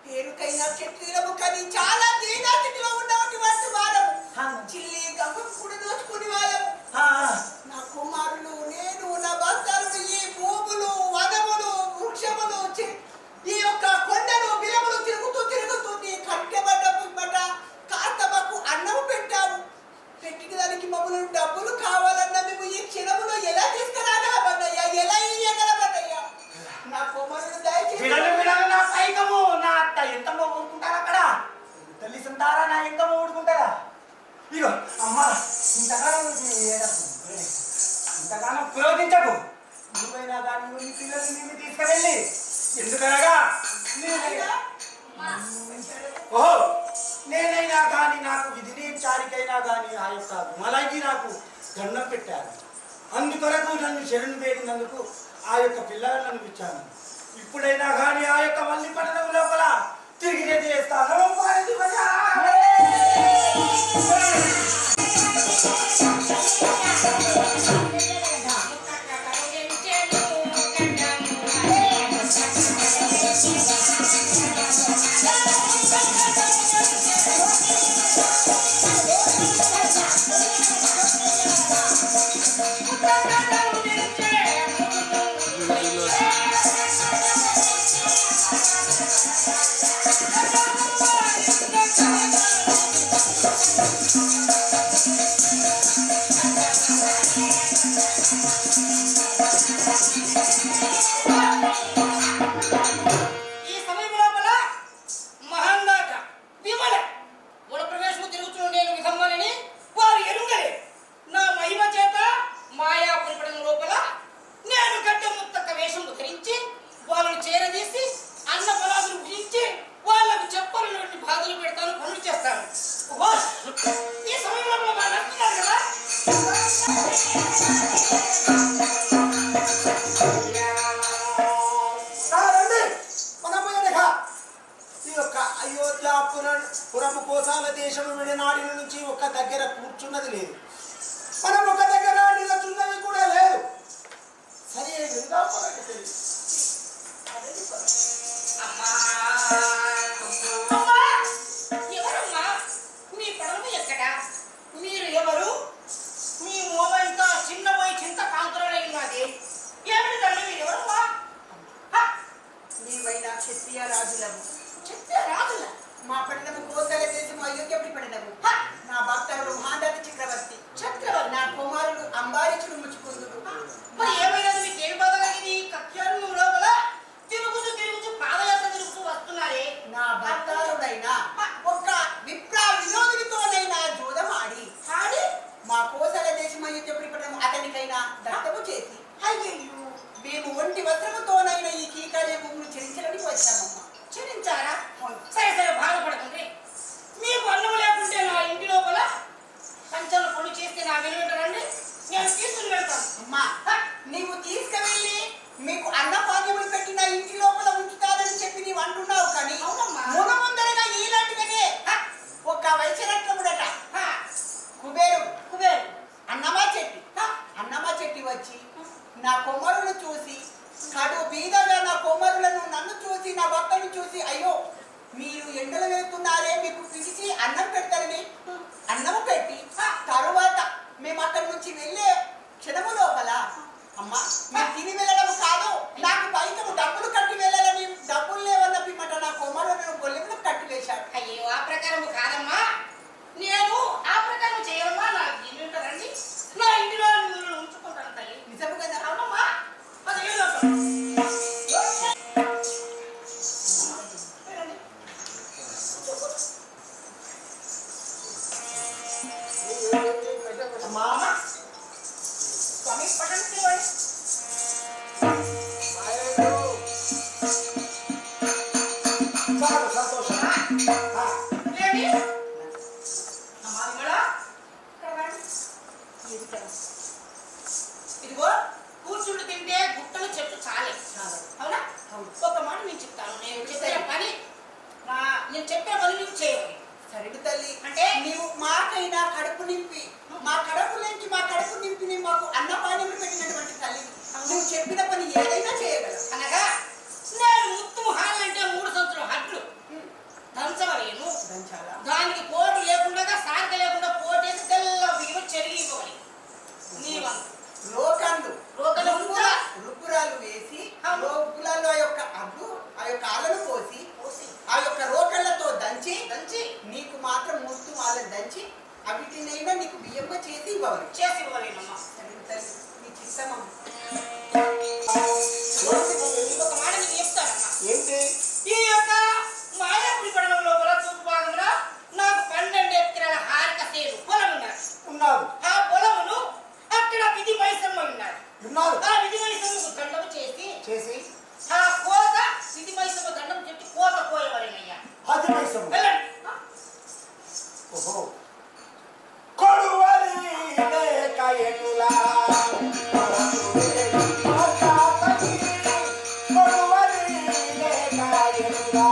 పేరుకైనా క్షత్రియులము కానీ చాలా దీనాస్థితిలో ఉన్నటువంటి వారము చిల్లి గంగం కూడా దోచుకుని వాళ్ళము నా కుమారులు నేను నా భర్తలు ఈ భూములు వనములు వృక్షములు ఈ యొక్క కొండలు బిలములు తిరుగుతూ నీ కట్టెబడ్డ కార్తమ్మకు అన్నము పెట్టాము పెట్టిన దానికి మమ్మల్ని డబ్బులు కావాలన్నా మేము ఈ క్షణములో ఎలా తీసుకురాగలమన్నయ్యా ఎలా ఇయ్యగలమన్నయ్యా నా కుమారుడు దయచేసి నా పైకము నా అత్త ఎంతమో ఊరుకుంటారా అక్కడ తల్లి సంతారా నా ఎంతమో ఊరుకుంటారా ఇగో అమ్మా ఇంతకాలం పురోగించకు నువ్వైనా కానీ నీ పిల్లలు నిన్ను తీసుకువెళ్ళి ఎందుకనగా ఓహో నేనైనా కానీ నాకు విధిని చారికైనా కానీ ఆ యొక్క విమలాకి నాకు దండం పెట్టారు అందుకొరకు నన్ను శరణు వేడినందుకు ఆ యొక్క పిల్లలను నన్ను ఇచ్చాను ఇప్పుడైనా కానీ ఆ యొక్క మళ్ళీ పట్టణం లోపల తిరిగి చేస్తాను పురము కోసాల దేశము విడనాడి నుంచి ఒక దగ్గర కూర్చున్నది లేదు మనం ఒక దగ్గర నిలచున్నది కూడా లేదు సరే ఎవరమ్మా మీ పడవ ఎక్కడా మీరు ఎవరు మీ మోమంతా చిన్నపోయి చింత కాంతురలై ఉన్నది ఏమిటి తల్లి మీరు ఎవరమ్మా నీవైనా క్షత్రియ రాజులము చెప్తే రాదుల మా పట్టణము కోసల దేశము అయోగ్యపడి పడినము నా భక్తుడు మహాదాతి చక్రవర్తి నా కుమారుడు అంబారీచుడు ముచ్చుకుందుడు మరి ఏమైనా మీకు ఏమి బాధ కలిగింది కక్యాలు లోపల తిరుగుతూ పాదయాత్ర తిరుగుతూ వస్తున్నారే పట్టణం పిలవండి. చాలు సంతోషం. లేండి. అమ్మా విమలా, ఇక్కడ రండి. ఇదిగో కూర్చుండి తింటే గుట్టలు చెట్టు చాలే. అవునా? ఒక మాట నేను చెప్తాను. నేను చెప్పిన పని నువ్వు చేయవాలి. సరిడు తల్లి, అంటే నీవు మాకైనా కడుపు నింపి మా కడుపు నింపి మాకు అన్నపానీలు పెట్టినటువంటి తల్లి, నువ్వు చెప్పిన పని ఏదైనా చేయగలవు. అనగా నేను ముత్తు హాలంటే 3 సంవత్సరాల హడ్లు దంచవలేను. దానికి పోటు లేకుండా సారక లేకుండా పోటేసి తెల్ల బియ్యం చెరిగిపోవాలి. నీ వంతు లోకాలు రోకలు ఉందా? రుబ్బురాలు వేసి లోకులలో ఆ యొక్క అడ్డు ఆ యొక్క ఆలను పోసి ఆ యొక్క రోకళ్లతో దంచి నీకు మాత్రం ముస్తు మాలను దంచి అవిటినైనా నీకు బియ్యంగా చేసి ఇవ్వాలి. చేసి ఇవ్వలేనమ్మా. నీ చిత్తమమ్మ. ఒక మాట నీకు చెప్తానమ్మా. ఏంటి? ఈ యొక్క మాయాపురి పట్టణం లోపల తూర్పు భాగంలో నాకు 12 ఎకరాల హారిక సేరు పొలం ఉన్నారు. ఆ పొలమును అక్కడ విధి మైసమ్మ ఉన్నారు. ఆ విధి మైసమ్మకు దండం చేసి ఆ కోత విధి మైసమ్మ దండం చెప్పి కోత కోయవలెనయ్యా. అది మైసమ్మ. వెళ్ళండి. ఓహో. కొడువలి లేక ఎటులా కొడువలి లేక ఎటులా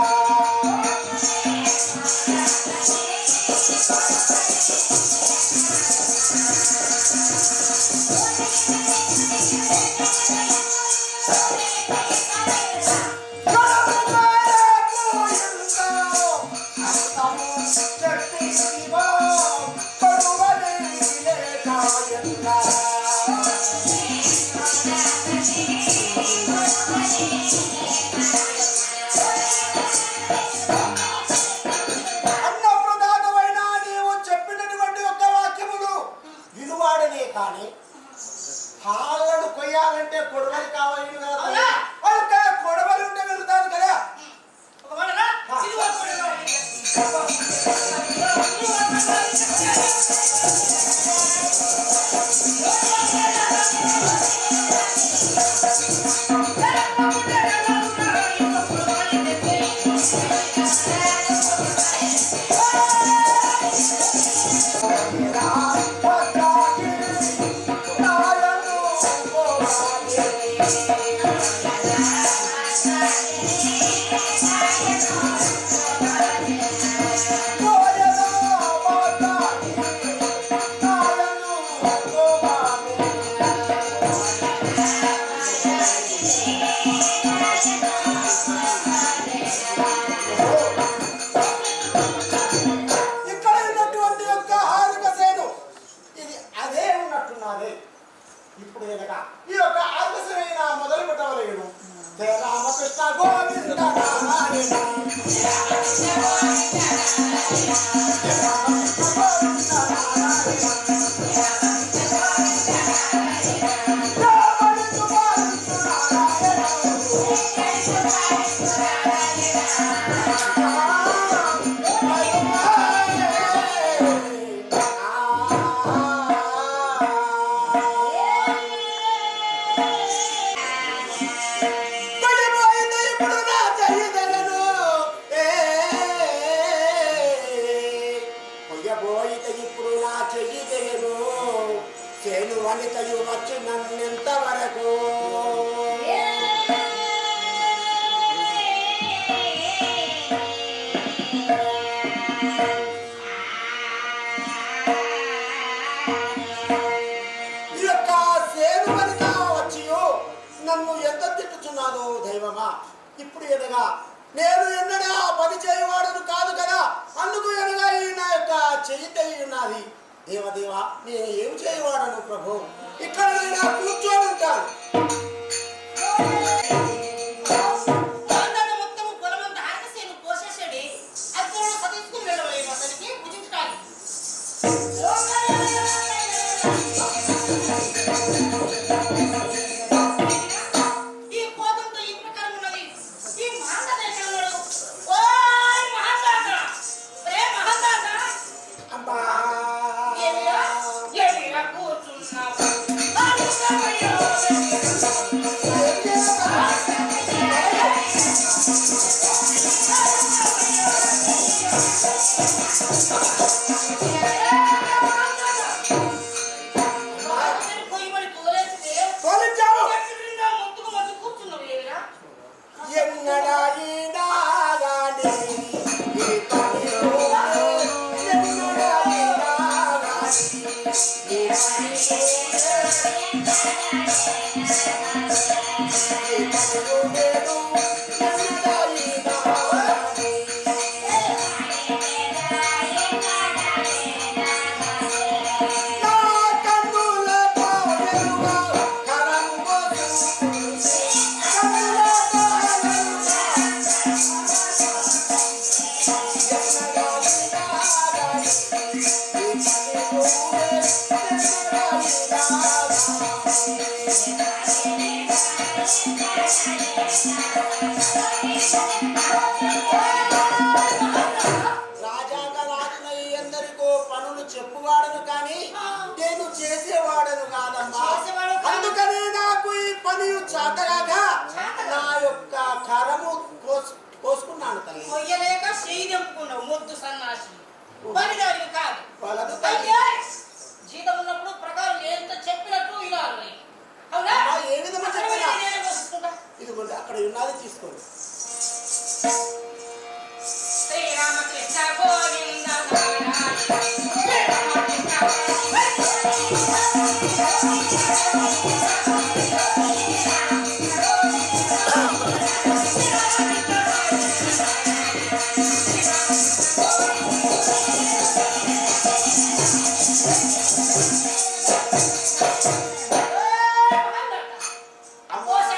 అన్నప్రదానమైన నీవు చెప్పినటువంటి ఒక్క వాక్యములు విలువాడనే కానీ హాలను కొయ్యాలంటే కొడవలి కావాలి కదా. అవునా? అయితే కొడవలి ఉంటే వెళ్తాను కదా. ఒక మాట రా. ఇది వరకు ఇక్కడ ఉన్నటువంటి యొక్క హారిక సేను ఇది అదే ఉన్నట్టున్నది. ఇప్పుడు ఎనగా ఈ యొక్క ఆలస్యమైన మొదలు పెట్టవలేను. జయ రామకృష్ణ గోవింద నారాయణ. ఇప్పుడు నా చెయ్యి తెగను చేను వనితయు వచ్చి నన్నెంత వరకు ఈ యొక్క సేను వనిత వచ్చి నన్ను ఎంత తిట్టుచున్నాను దైవమా. ఇప్పుడు ఎనగా నేను ఎన్నడా పని చేయవాడను కాదు కదా. అందుకు ఎనగా ఈ నా యొక్క చెయ్యి తెగి ఉన్నది. దేవదేవా నేను ఏం చేయవాడను ప్రభు. ఇక్కడ నేను కూర్చొని ఉంటాను. మొత్తం పొలమంతా హారకసేను కోసేసాడు. అది కూడా సతీసుకుని వెళ్ళలేదు అతనికి భుజించడానికి. ఈ కోతంతో ఈ ప్రకారం ఉన్నది. ఈ మహాదాత ఎక్కడ ఉన్నాడు? ఓయ్ మహాదాత, రే మహాదాత, అమ్మా ఏమిరా కూర్చున్నావు? రాజాక రాజునై ఎందరికో పనులు చెప్పువాడను కానీ నేను చేసేవాడను కాదమ్మా. అందుకనే నాకు ఈ పని చాతగాక నా యొక్క కరము కోసుకున్నాను తల్లి. కొయ్యలేక చెయ్యి తెంపుకున్నావు మొద్దు సన్నాసి పనిదానికి కాదు. వాళ్ళకు తల్లి. అయితే జీతం ఉన్నప్పుడు ప్రకారం ఎంత చెప్పినట్టు ఇలా ఉన్నాయి. అవునా? అమ్మా, ఏ విధంగా అక్కడ చెప్పినా? వెళ్ళి నేనే కోసుకుంటా. ఇదిగోండి అక్కడ ఉన్నది తీసుకోండి. శ్రీరామకృష్ణ గోవింద నారాయణ. శ్రీరామకృష్ణ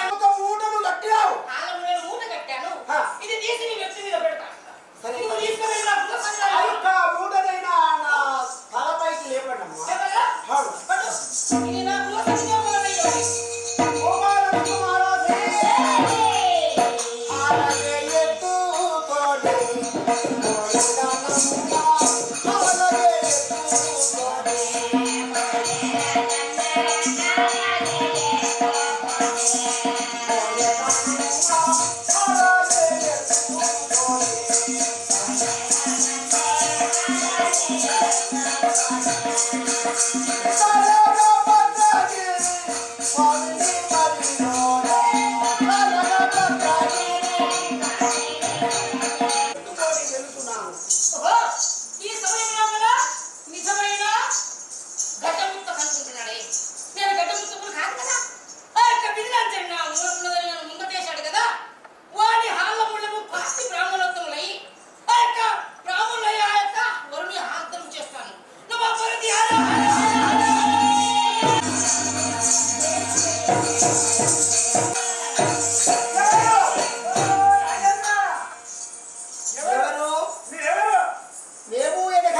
ఒక మూటను కట్టినావు. తాళం నేను మూట కట్టాను. ఆ. ఇది తీసి నీ వ్యక్తి మీద పెడతా. సరే. నువ్వు తీసుకువెళ్ళి నా బుర్ర ఆ సంచులో యొక్క మూటనైనా నా తలపైకి లేపడమ్మా. ఎవరా? అవును. పట్టు. ఇది నా బుర్ర సంచులో మొదలయ్యేది. గోపాలకు మహారాజే, ఆలగే ఎత్తుకోండి, గోడగనమ్మ, ఆలగే ఎత్తుకోండి. ఓహో, ఈ సమయంలో కూడా నిజమైన గడ్డముత్త కనుక్కుంటున్నాడే. నేను గడ్డముత్తకుడు కాదు కదా. ఆ యొక్క విధిలాంచండి నా మూలమున్నదని నన్ను ముందటేశాడు కదా. వాడి హాళ్ళ ముళ్ళము పాస్తి బ్రాహ్మణోత్తములై ఆ యొక్క బ్రాహ్మణులై ఆ యొక్క వరుని హార్థం చేస్తాను. నువ్వు ఆ వరుని ఎవరు? మీరెవరు? మేము ఎనక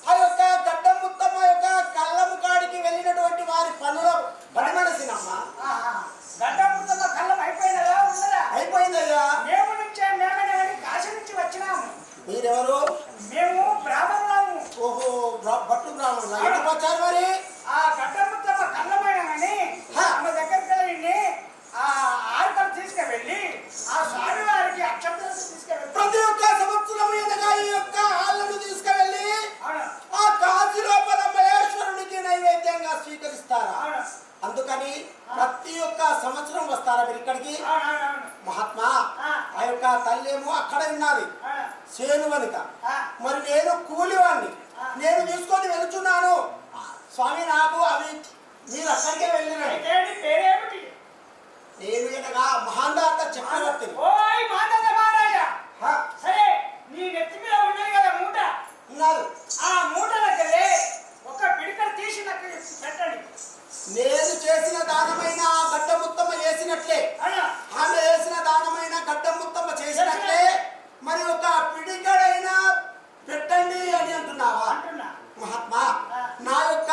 ఆ యొక్క గడ్డం ముత్తమ్మ యొక్క కళ్ళము కాడికి వెళ్ళినటువంటి వారి పనుల పని మనసినమ్మా. గడ్డపుత్తమ్మ కళ్ళం అయిపోయినదా ఉన్నదా? అయిపోయిందయ్యా. మేము నుంచే మేమని కాశీ నుంచి వచ్చినాము. మీరెవరు? మేము బ్రాహ్మణులము. ఓహో, భట్టు బ్రాహ్మణులు ఎందుకు వచ్చారు మరి? ఆ గడ్డపుత్తమ్మ కళ్ళమైనమని హా. ఆమె దగ్గరికి వెళ్ళి ఆ ఆర్కలు తీసుకువెళ్ళి ఆ స్వామి వారికి అక్షంతలు తీసుకువెళ్ళి ప్రతి ఒక్క సంవత్సరం ఎనక ఈ యొక్క హాళ్ళను తీసుకువెళ్ళి అవును ఆ కాశీ లోపల మహేశ్వరునికి నైవేద్యంగా స్వీకరిస్తారా? అవును అందుకని ప్రతి ఒక్క సంవత్సరం వస్తారా మీరు ఇక్కడికి? అవును మహాత్మా, ఆ యొక్క తల్లేమో అక్కడ ఉన్నది అవును చేను వెనుక. ఆ. మరి నేను కూలివాణ్ణి, నేను తీసుకొని వెళుతున్నాను. స్వామి నాకు అవి మీరు అక్కడికే వెళ్ళినాడు. ఏంటి పేరేమిటి? నేను ఎనగా మహాందాత చక్రవర్తిని. ఓయ్ మాధవ మహారాజా, హ, సరే నీ నెత్తి మీద ఉన్నది కదా మూట, ఉన్నారు. ఆ మూట దగ్గరే ఒక పిడికలు తీసి నాకు పెట్టండి. నేను చేసిన దానమైన ఆ గడ్డ ముత్తమ్మ చేసినట్లే, అవునా? ఆమె చేసిన దానమైన గడ్డ ముత్తమ్మ చేసినట్లే మరి ఒక పిడికడైనా పెట్టండి అని అంటున్నావా? అంటున్నా. మహాత్మా, నా యొక్క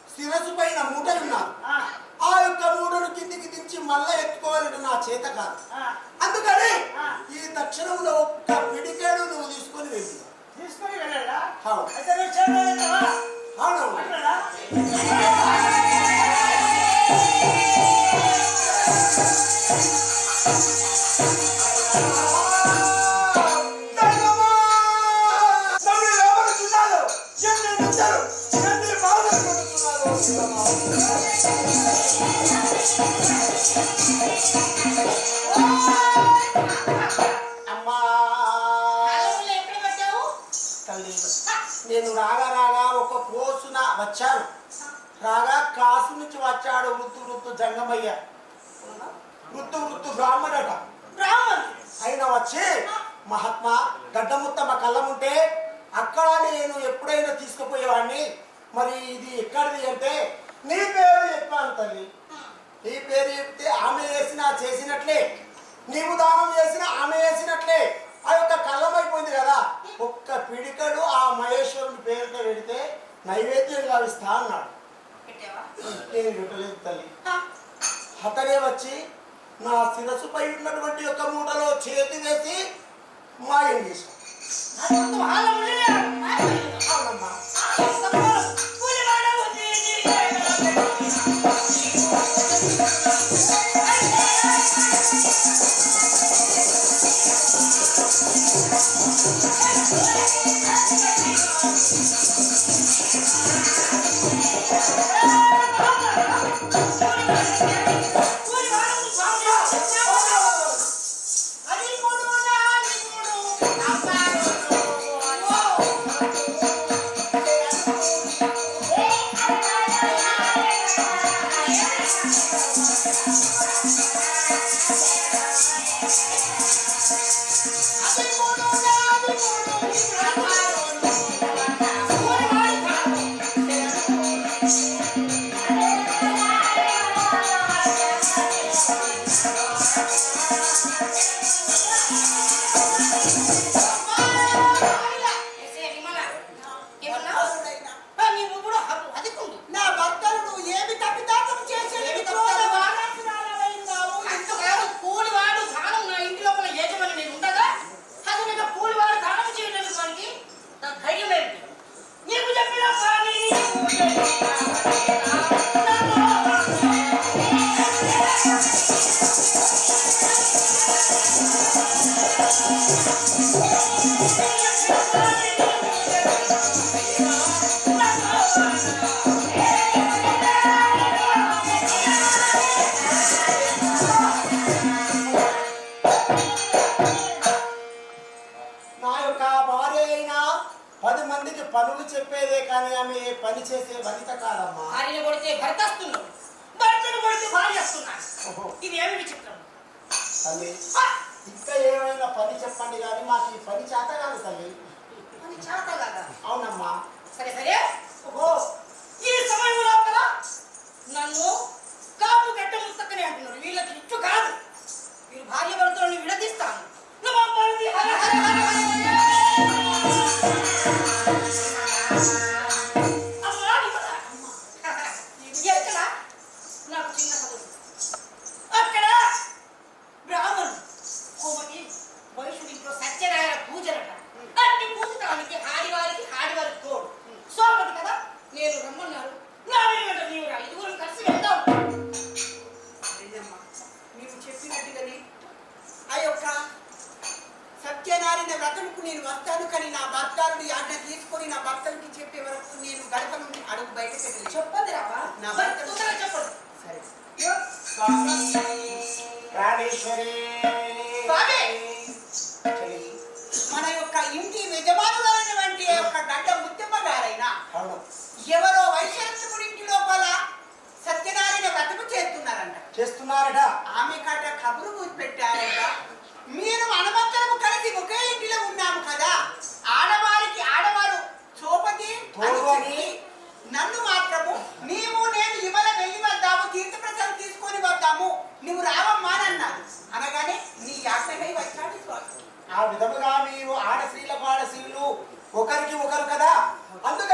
శిరసు పైన మూటలు ఉన్నారు. ఆ, ఆ యొక్క మూటను కిందికి దించి మళ్ళా ఎత్తుకోవాలంటే నా చేత కాదు. ఆ, అందుకని ఆ. ఈ దక్షిణంలో ఒక్క పిడికేడు నువ్వు తీసుకొని వెళ్ళి. తీసుకొని వెళ్ళాడా? అవును. అయితే నువ్వు చేద్దావా? అవునవును. అంటున్నాడా? దైవమా! నన్ను ఎవరు చూడాలో? ఎన్ని నిందలు, ఎన్ని బాధలు పడుతున్నారో దైవమా. అమ్మా తాళములు ఎక్కడ పెట్టావు? తల్లి, నేను రాగా రాగా ఒక ఒక పోసున వచ్చాను. రాగా కాసు నుంచి వచ్చాడు వృత్తు జంగమయ్య. వృత్తు బ్రాహ్మణట. బ్రాహ్మణుడు ఆయన వచ్చి, మహాత్మా గడ్డముత్తమ కళ్ళముంటే అక్కడ నేను ఎప్పుడైనా తీసుకుపోయేవాడిని, మరి ఇది ఎక్కడిది అంటే, నీ పేరు చెప్పాను తల్లి. నీ పేరు చెప్తే ఆమె వేసినా చేసినట్లే, నీవు దానం చేసిన ఆమె వేసినట్లే. ఆ యొక్క కళ్ళం అయిపోయింది కదా, ఒక్క పిడికడు ఆ మహేశ్వరుని పేరుతో పెడితే నైవేద్యం గావిస్తా అన్నాడు. పెట్టావా? నేను పెట్టలేదు తల్లి. అతనే వచ్చి నా శిరస్సుపై ఉన్నటువంటి యొక్క మూటలో చేతి వేసి మాయం చేశాడు. మొత్తం హాల్లో ఉండేదే. అవునమ్మా. నా భర్తను ఏమి తప్పిదార్థం చేశాడు? కూలివాడు దానం నా ఇంటి లోపల యజమాని నేను ఉండగా అతను కూలివాడు దానం చేయడానికి వానికి ధైర్యం ఏంటి? నీకు చెప్పిన పని నా యొక్క భార్య అయినా 10 మందికి పనులు చెప్పేదే కానీ ఆమె పని చేసే వనిత కాదమ్మా. భార్యను కొడితే భర్త వస్తున్నాడు, భర్తను కొడితే భార్య వస్తున్నాడు. ఇది ఏమి విచిత్రం? తల్లి ఇంకా ఏమైనా పని చెప్పండి కానీ మాకు ఈ పని చేత కాదు తల్లి. అని చేత కదా? అవునమ్మా. సరే సరే. ఓహో, ఈ సమయం లోపల నన్ను కాపు గడ్డ ముత్తకని అంటున్నాడు. వీళ్ళకి ఇచ్చు కాదు, వీరు భార్య భర్తలను విడదీస్తాను. నమో పార్వతీ హర హర హర హర. అమ్మా నిమ్మదా. ఎక్కడ నాకు చిన్న చదువు, అక్కడ బ్రాహ్మణుడు కోమటి వైశ్యుడి ఇంట్లో సత్యనారాయణ పూజలట. అన్ని పూజటానికి హాడివారికి తోడు సోపటి కదా. నేను రమ్మన్నారు, నా వెంట నీవు రా, ఇదిగురం కలిసి వెళ్దాం. నీవు చెప్పినట్టుగానే ఆ యొక్క సత్యనారాయణ వ్రతముకు నేను వస్తాను, కానీ నా భర్తను ఆజ్ఞ తీసుకొని నా భర్తలకి చెప్పే వరకు నేను గడప నుండి అడుగు బయట పెట్టలేదు. చెప్పండి రావా, నా మరి భర్త తొందరగా చెప్పండి. సరే. ప్రాణేశ్వరి బాబే, మన యొక్క ఇంటి యజమానులైనటువంటి యొక్క గడ్డ ముత్తమ్మ గారైనా అవును ఎవరో వైశ్యరత్నముడి ఇంటి లోపల సత్యనారాయణ వ్రతము చేస్తున్నారంట. చేస్తున్నారట. ఆమె కట్ట కబురు పెట్టారట. మీరు మనమందరము కలిసి ఒకే ఇంటిలో ఉన్నాము కదా, ఆడవారు సోపతి అనుకుని నన్ను మాత్రము నీవు నేను ఇవాళ వెళ్ళి వద్దాము, తీర్థప్రసాదం తీసుకొని వద్దాము, నువ్వు రావమ్మా అని అన్నారు. అనగానే నీ యాజ్ఞకై వచ్చాడు స్వామి. ఆ విధముగా మీరు ఆడస్త్రీలకు ఆడస్త్రీలు ఒకరికి ఒకరు కదా, అందుకే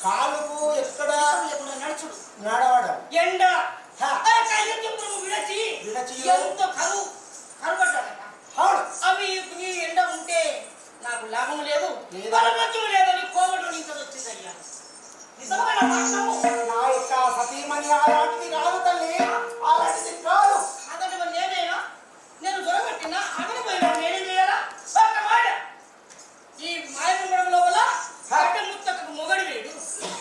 కాలుకు ఎక్కడ లేకుండా నడుచుడు నడవడం ఎండ హా. విడచి విడచి ఎంతో కరుపడ్డాడట అవును అవి ఈ ఎండ ఉంటే నాకు లాభం లేదు లేదు. బలమత్యం లేదని కోమటి నుంచి వచ్చిందయ్యా నిజమైన మాటలు నా యొక్క సతీమణి అలాంటిది కాదు తల్లి, అలాంటిది కాదు. అతడి మరి నేనేనా నేను దొరకట్టినా అతని పోయినా నేనేం చేయాలా ఒక్క మాట ఈ మాయమంగళం లోపల కట్ట ముత్తకు మొగడు లేడు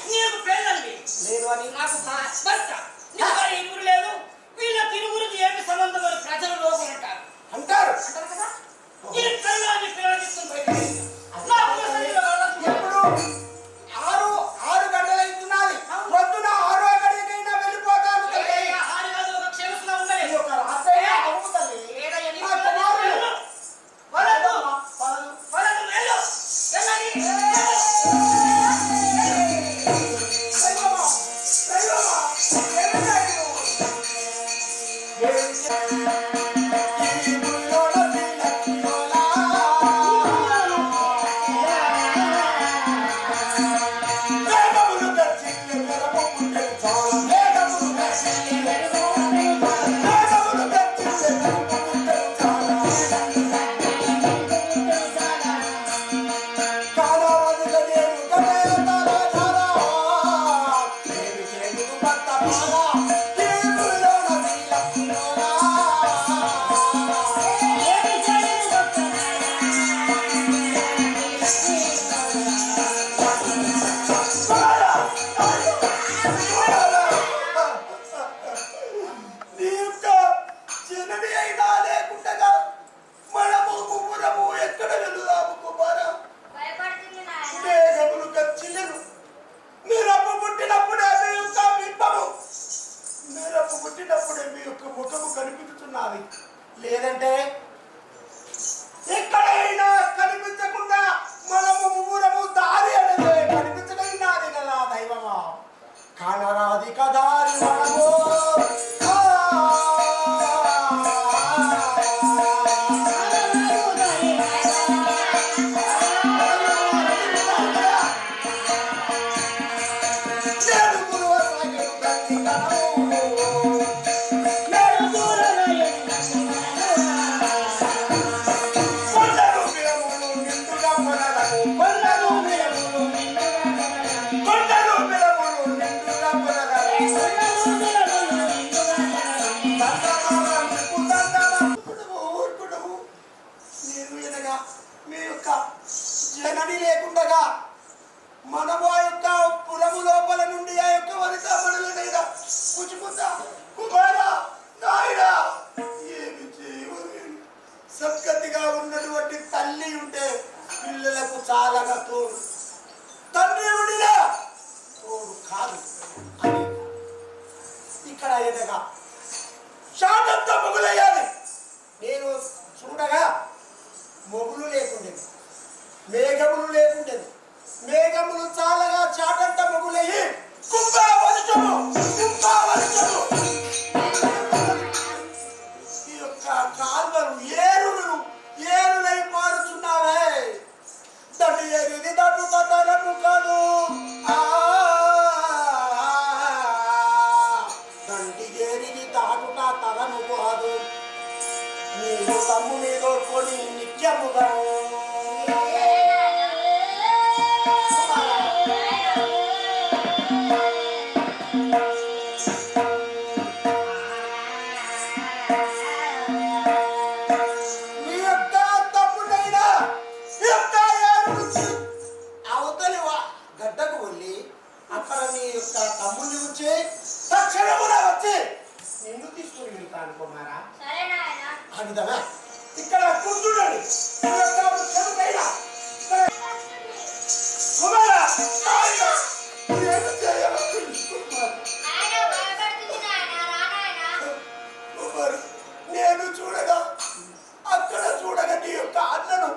నీకు పెళ్ళండి లేదు అని నాకు భర్త నీకు మరి ఇరువురు లేదు వీళ్ళ తిరుగురికి ఏమి సంబంధం అని ప్రజలు లోపం అంటారు అంటారు. అంటారు కదా ఈ కళ్ళని పేరడిస్తుంది బయట నాకు అసలు వాళ్ళకు ఎప్పుడు 6 గంటలైతున్నది. పొద్దున 6వ గడియకైనా వెళ్ళిపోతాను తల్లి. హారి కాదు ఒక క్షేమస్లో ఉండలేదు ఈ యొక్క రాత్రి అవును తల్లి. నా కుమారుడు. వలదు పదలు. వలదు వెళ్ళు వెళ్ళని దైవమా, దైవమా, ఏమిటది నువ్వు? ఈ భూమిలోన పిల్లకిలోలా. మేఘములు గర్జిల్లె మెరపు పుట్టెలు చాలా. మేఘములు గర్జిల్లె మెరపు పుట్టెలు చాలా. కాలావధిగా నేను గమేతాల ధారా. నేను చేతులు పట్ట బాగా. ఈ భూమిలోన పిల్లకిలోలా. నీ యొక్క జనని అయినా లేకుండగా మనము ముగ్గురము ఎక్కడ వెళుదాము కుమారా? మేఘములు గర్జిల్లెను. మీరప్పు పుట్టినప్పుడే మీ యొక్క బింబము, మీరప్పు పుట్టినప్పుడే మీ యొక్క ముఖము కనిపించుతున్నది. లేదంటే ఎక్కడైనా కనిపించకుండా మనము ముగ్గురము దారి అనేది కనిపించగలిగినది కదా దైవమా. కానరాది కదారి మనము మీ యొక్క జనని లేకుండగా మనము ఆ యొక్క పురము లోపల నుండి ఆ యొక్క వనితామణులనైనా పుచ్చుకుందా కుమారా నాయనా ఏమి చేయవలేను. సద్గతిగా ఉన్నటువంటి తల్లి ఉంటే పిల్లలకు చాలా తోడు, తండ్రి ఉండినా తోడు కాదు అని ఇక్కడ ఎదగా శాంతంతో మొగులయ్యాలి. నేను చూడగా మొగులు లేకుండేది, మేఘములు లేకుండేది. మేఘములు చాలగా చాటంత మొగులయ్యి కుంభావరుషము ఈ యొక్క కాల్వలు ఏరులై మారుచున్నావే. దండి ఏరిది దట్టు తనము కాదు, దండి ఏరిది దాటుట తనము కాదు. నీవు తమ్ముని దోర్కొని నిత్యముగా మీ యొక్క తమ్ముడైనా ఈ యొక్క ఏరు నుంచి అవతలి గడ్డకు వెళ్ళి అక్కడ నీ యొక్క తమ్ముడిని వచ్చి తక్షణమున వచ్చి నిన్ను తీసుకుని వెళ్తాను కుమారా. ఆ విధంగా ఇక్కడ కూర్చుండండి. ఈ యొక్క వృక్షముకైనా ఇక్కడ కుమారా నాయనా, ఏమి చేయాలి కుమారు? నేను చూడగా అక్కడ చూడగా నీ యొక్క అన్నను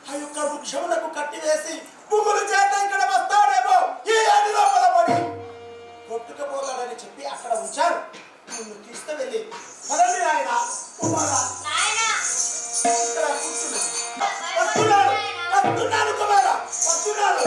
ఆ యొక్క వృక్షములకు కట్టివేసి పువ్వులు చేత ఇక్కడ వస్తాడేమో ఈ అన్ని లోపల పడి కొట్టుకుపోతాడని చెప్పి అక్కడ ఉంచారు. నిన్ను తీసుకువెళ్ళి పదండి నాయన కుమారా. ఇక్కడ వస్తున్నాను కుమారా, వస్తున్నాను.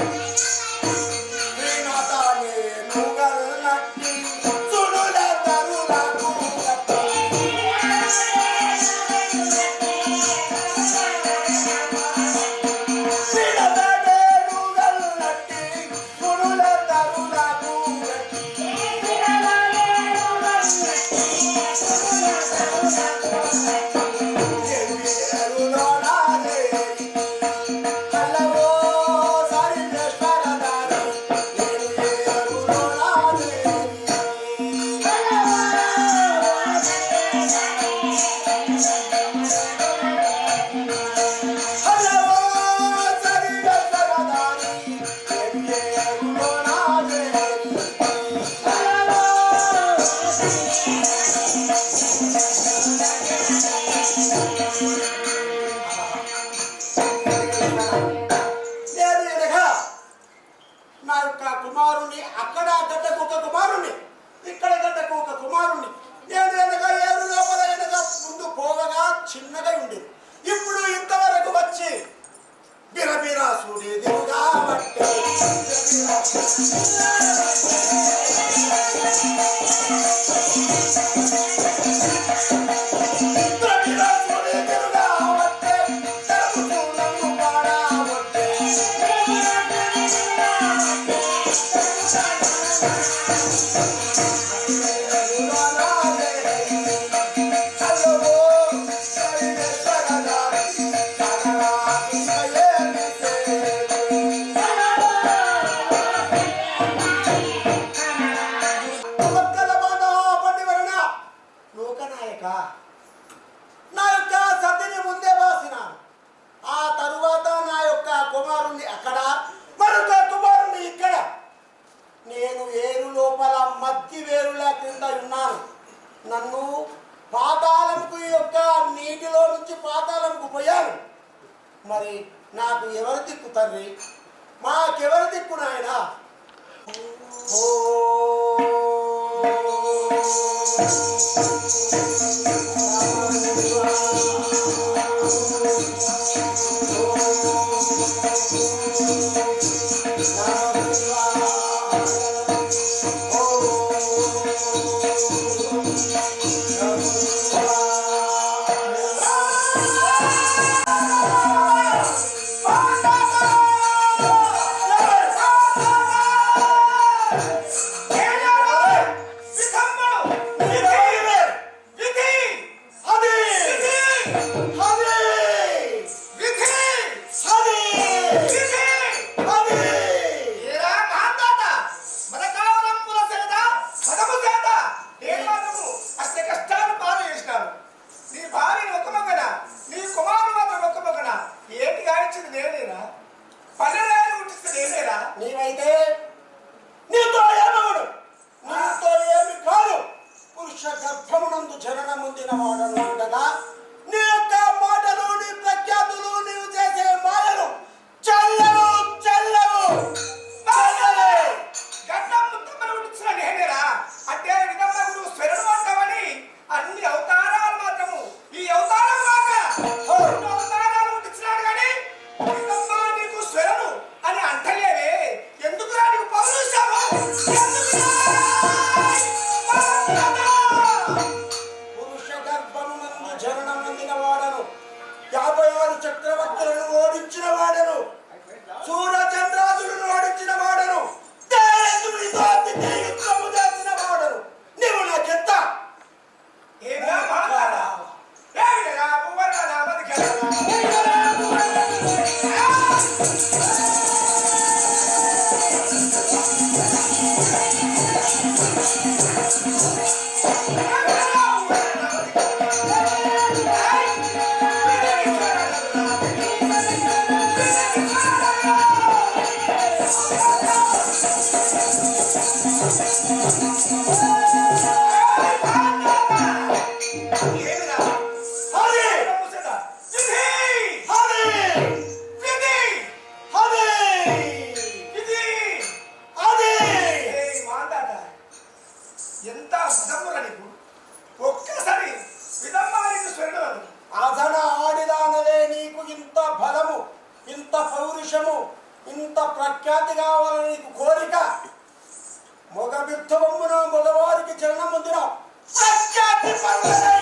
కుమారుణ్ణి, అక్కడ గడ్డకు ఒక కుమారుణ్ణి, ఇక్కడ గడ్డకు ఒక కుమారుణ్ణి. నేను ఎనగా ఏడు లోపల ఎనగా ముందు పోవగా చిన్నగా ఉండేది. ఇప్పుడు ఇంతవరకు వచ్చి బిరబిరా సూర్యుడిగా బట్టే నా యొక్క సతిని ముందే వాసినాను. ఆ తరువాత నా యొక్క కుమారుణ్ణి అక్కడ, మరొక కుమారుణ్ణి ఇక్కడ. నేను వేరు లోపల మధ్య వేరుల కింద ఉన్నాను. నన్ను పాతాళంకు యొక్క నీటిలో నుంచి పాతాళంకు పోయాను. మరి నాకు ఎవరి దిక్కు తండ్రి? మాకెవరి దిక్కు నాయన? నీవైతే నీతో ఏమవుడు? నీతో ఏమి కాదు. పురుష గర్భమునందు జననముందిన వాడను ఉండగా నీ యొక్క మాటలు, నీ ప్రఖ్యాతులు, నీవు చేసే మాయలు చల్లవు చల్లవు చల్లవే. గడ్డం ముద్దమ్మను ఉడిచిన నేనేరా అంటే విధంగా నువ్వు స్వరణం అంటావని అన్ని అవతారాలు మాత్రము ఈ అవతారం కాక రెండు అవతారాలు ఉడిచినాడు కానీ విధంగా నీకు స్వరణు అని అంటలేవే. ఎందుకురా నీకు పౌరుషము? పురుష గర్భమునందు జననముందిన వాడను, 56 చక్రవర్తులను ఓడించిన వాడను, సూర్యచంద్రాదులను ఓడించిన వాడను, దేవేంద్రునితో అతిథి యుద్ధము చేసిన వాడను. నీవు నాకెంత? ఏమిరా మాట్లాడా? ఏమిరా పువ్వరాలా బతికేలా? ఏమిరా? హరి! ముసట విధి! హరి! విధి! హరి! విధి! హరి! ఏయ్ మాందాట ఎంత మదమురా నీకు? ఒక్కసారి విధంగా నీకు స్వర్ణం అదన ఆడిదానవే నీకు ఇంత బలము, ఇంత పౌరుషము, ఇంత ప్రఖ్యాతి కావాలని నీకు కోరిక. మగ విత్తవమ్మున మగవారికి జననముందిన ప్రఖ్యాతి పరులనై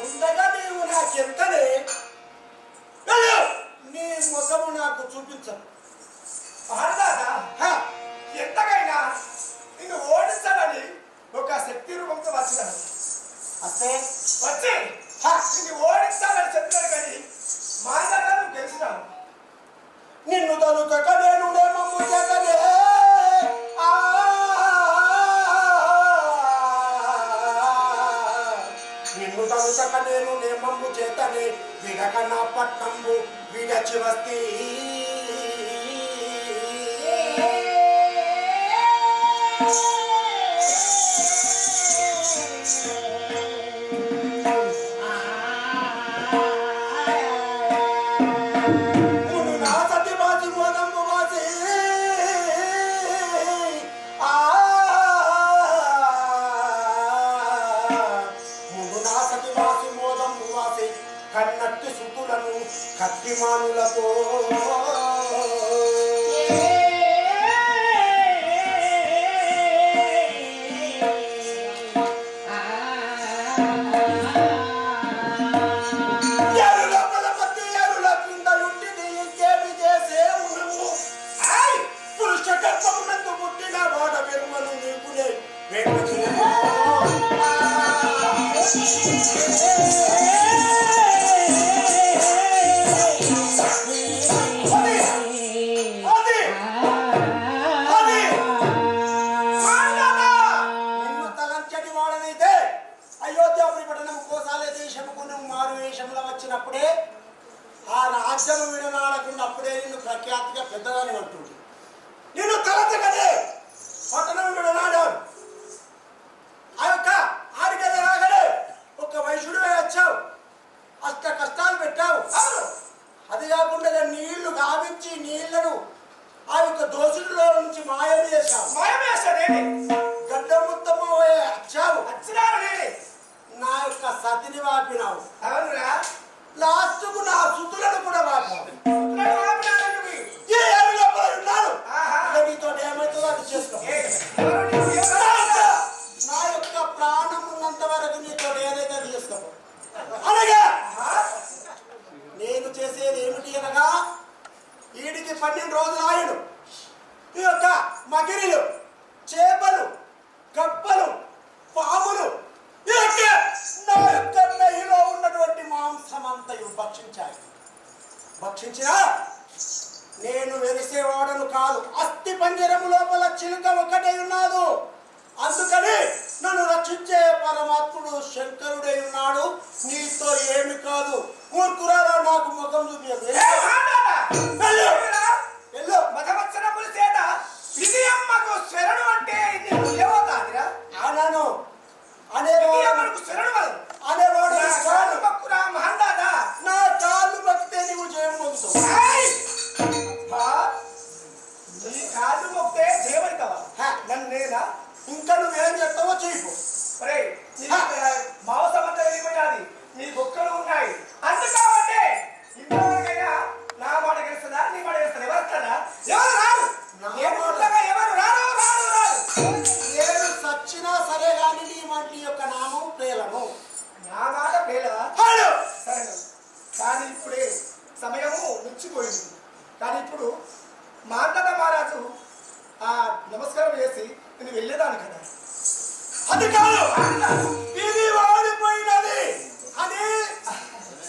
ఉండగా నీవు నాకెంతనే? వెళ్ళు, నీ ముఖము నాకు చూపించను. మాందాట ఎంతకైనా నిన్ను ఓడించాలని ఒక శక్తి రూపంతో వచ్చినాను. అస్తే వచ్చి నిన్ను ఓడించాలని చెప్పినాను కానీ మాందాట నువ్వు గెలిచినావు. నిన్ను తలుచక నేను నేమము చేతనే నిన్ను తలుచక నేను నేమము చేతనే విడక నా పట్నంబు విడచి వస్తీ. మును నా సతి బాసి మోదంబు బాసి కత్తిమానులతో ఎరుల బలపతి ఎరుల కింద ఉండి ఇంకేమి చేసేవు నువ్వు? ఐ! పురుష గర్భమునందు పుట్టిన వాడ వెరుమను నీకునే వెంకటేశ్వర. నిన్ను తలంచటి వాడనైతే అయోధ్యాపురి పట్టణము కోసాలే దేశముకు నువ్వు మారు వేషంలో వచ్చినప్పుడే ఆ రాజ్యము విడనాడకుండా అప్పుడే నిన్ను ప్రఖ్యాతిగా పెద్దదాని అంటుంది. నిన్ను తలంచకనే పట్టణం విడనాడాడు. ఆ యొక్క ఆడిగద రాగడే ఒక వైశ్యుడు వచ్చావు, అష్ట కష్టాలు పెట్టావు. అది కాకుండా నీళ్లు గావించి నీళ్లను ఆ యొక్క దోషుడిలో నుంచి మాయం చేశావు. గడ్డ ముత్తమ్మ వచ్చావు, నా యొక్క సతిని వాపినావు. లాస్ట్కు నా సుతులను కూడా వాపావు. నీతో ఏమవుతుందో అది చేసుకో. నా యొక్క ప్రాణం ఉన్నంత వరకు నీతో ఏదైతే అది చేసుకో. అనగా నేను చేసేది ఏమిటి అనగా వీడికి 12 రోజులు ఆయుడు. ఈ యొక్క మగిరిలు, చేపలు, కప్పలు, పాములు ఈ యొక్క నా యొక్క నెయ్యిలో ఉన్నటువంటి మాంసమంతయు భక్షించాయి. భక్షించినా నేను వెలిసేవాడను కాదు. అస్థి పంజరము లోపల చిలుక ఒక్కటే ఉన్నాడు. అందుకని నన్ను రక్షించే పరమాత్ముడు శంకరుడై ఉన్నాడు. నీతో ఏమి కాదు. మూర్ఖురాలా నాకు ముఖం చూపించదు. అనను అనేవాడు నా కాళ్ళు మొక్కితే నీవు జయం పొందుతావు. ఇంకా నువ్వేం చెప్తావో చేయకు. మాంసమంతా వెళ్ళిపోయాది, నీ బొక్కలు ఉన్నాయి. అందుకాబట్టే ఇంతవరకైనా నా మాట గెలుస్తుందా, నీ మాట గెలుస్తుందా? ఎవరు రారు? ఎవరు రారు? నేను సచ్చినా సరే కానీ నీ యొక్క నామం ప్రేలను. నా మాట పేలవా? సరే, కానీ ఇప్పుడే సమయము మించిపోయింది. కానీ ఇప్పుడు మాంతట మహారాజు నమస్కారం చేసి నేను వెళ్ళేదాన్ని కదా. అది కాదు, ఇది వాడిపోయినది అని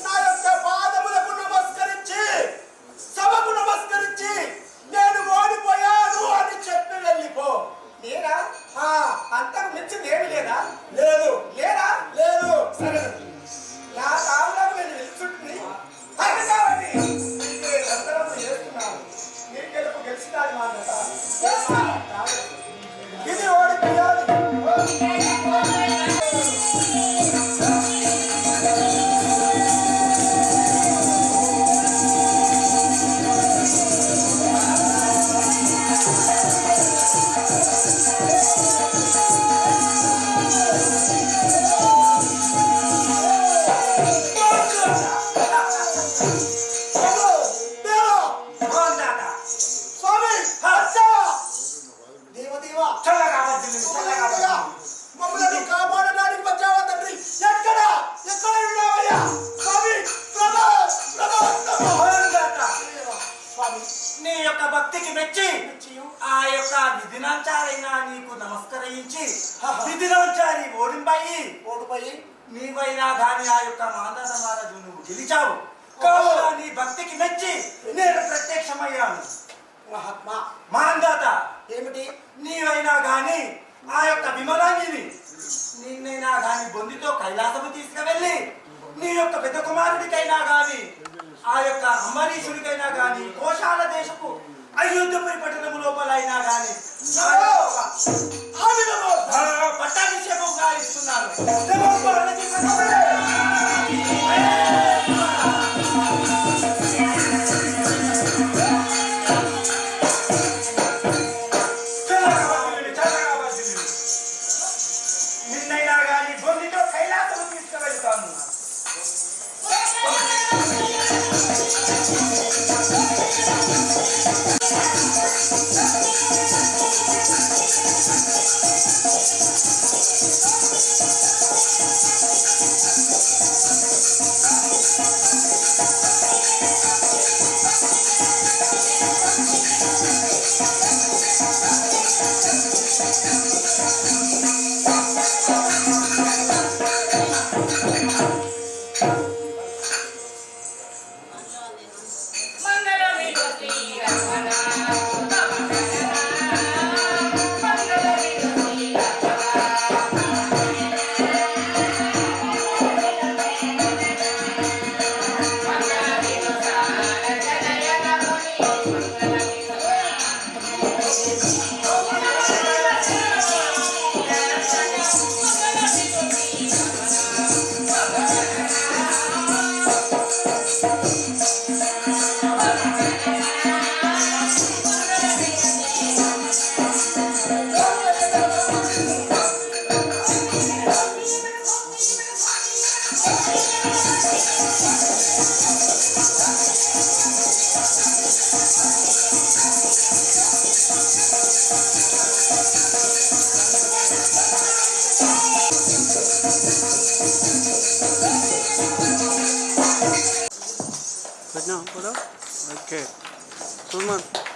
నా యొక్క పాదములకు నమస్కరించి సభకు నమస్కరించి నేను ఓడిపోయాను అని చెప్పి వెళ్ళిపో. నేనా? అంతకు మించింది ఏమి లేదా? లేదు లేదా? లేదు. సరే, నా తావులకు నేను వెళ్తుంటుంది. అది కాబట్టి అందరం చేస్తున్నాను. నీ గెలుపు గెలిచినాది మా ఇది ఓడిపోయాలి. స్వామి దేవదేవా మమ్మల్ని కాపాడడానికి వచ్చావా తండ్రి? ఎక్కడ ఉన్నావయ్యా స్వామి? స్వామి నీ యొక్క భక్తికి మెచ్చి ఆ యొక్క విధినాచారైనా నీకు నమస్కరించి విధినాచారి ఓడిపోయి నీవైనా గాని ఆ యొక్క మాందాత మహారాజు నువ్వు గెలిచావు. కావున నీ భక్తికి మెచ్చి నేను ప్రత్యక్షమయ్యాను. మహాత్మా మాందాత ఏమిటి? నీవైనా గాని ఆ యొక్క విమలాంగిని నిన్నైనా గాని బొందితో కైలాసము తీసుకువెళ్ళి నీ యొక్క పెద్ద కుమారుడికైనా గాని ఆ యొక్క అంబరీషుడికైనా గాని కోశాల దేశపు అయోధ్యపురి పట్టణము లోపల అయినా గాని పట్టాభిషేకం గావిస్తున్నాను. నిన్నైనా గాని బొందితో కైలాసము తీసుకువెళ్తాను. మంగళమిడు శ్రీరమణ మంగళమిడు మంగళమిడు సార జనయన ముని Good now, good up. Okay. Good man.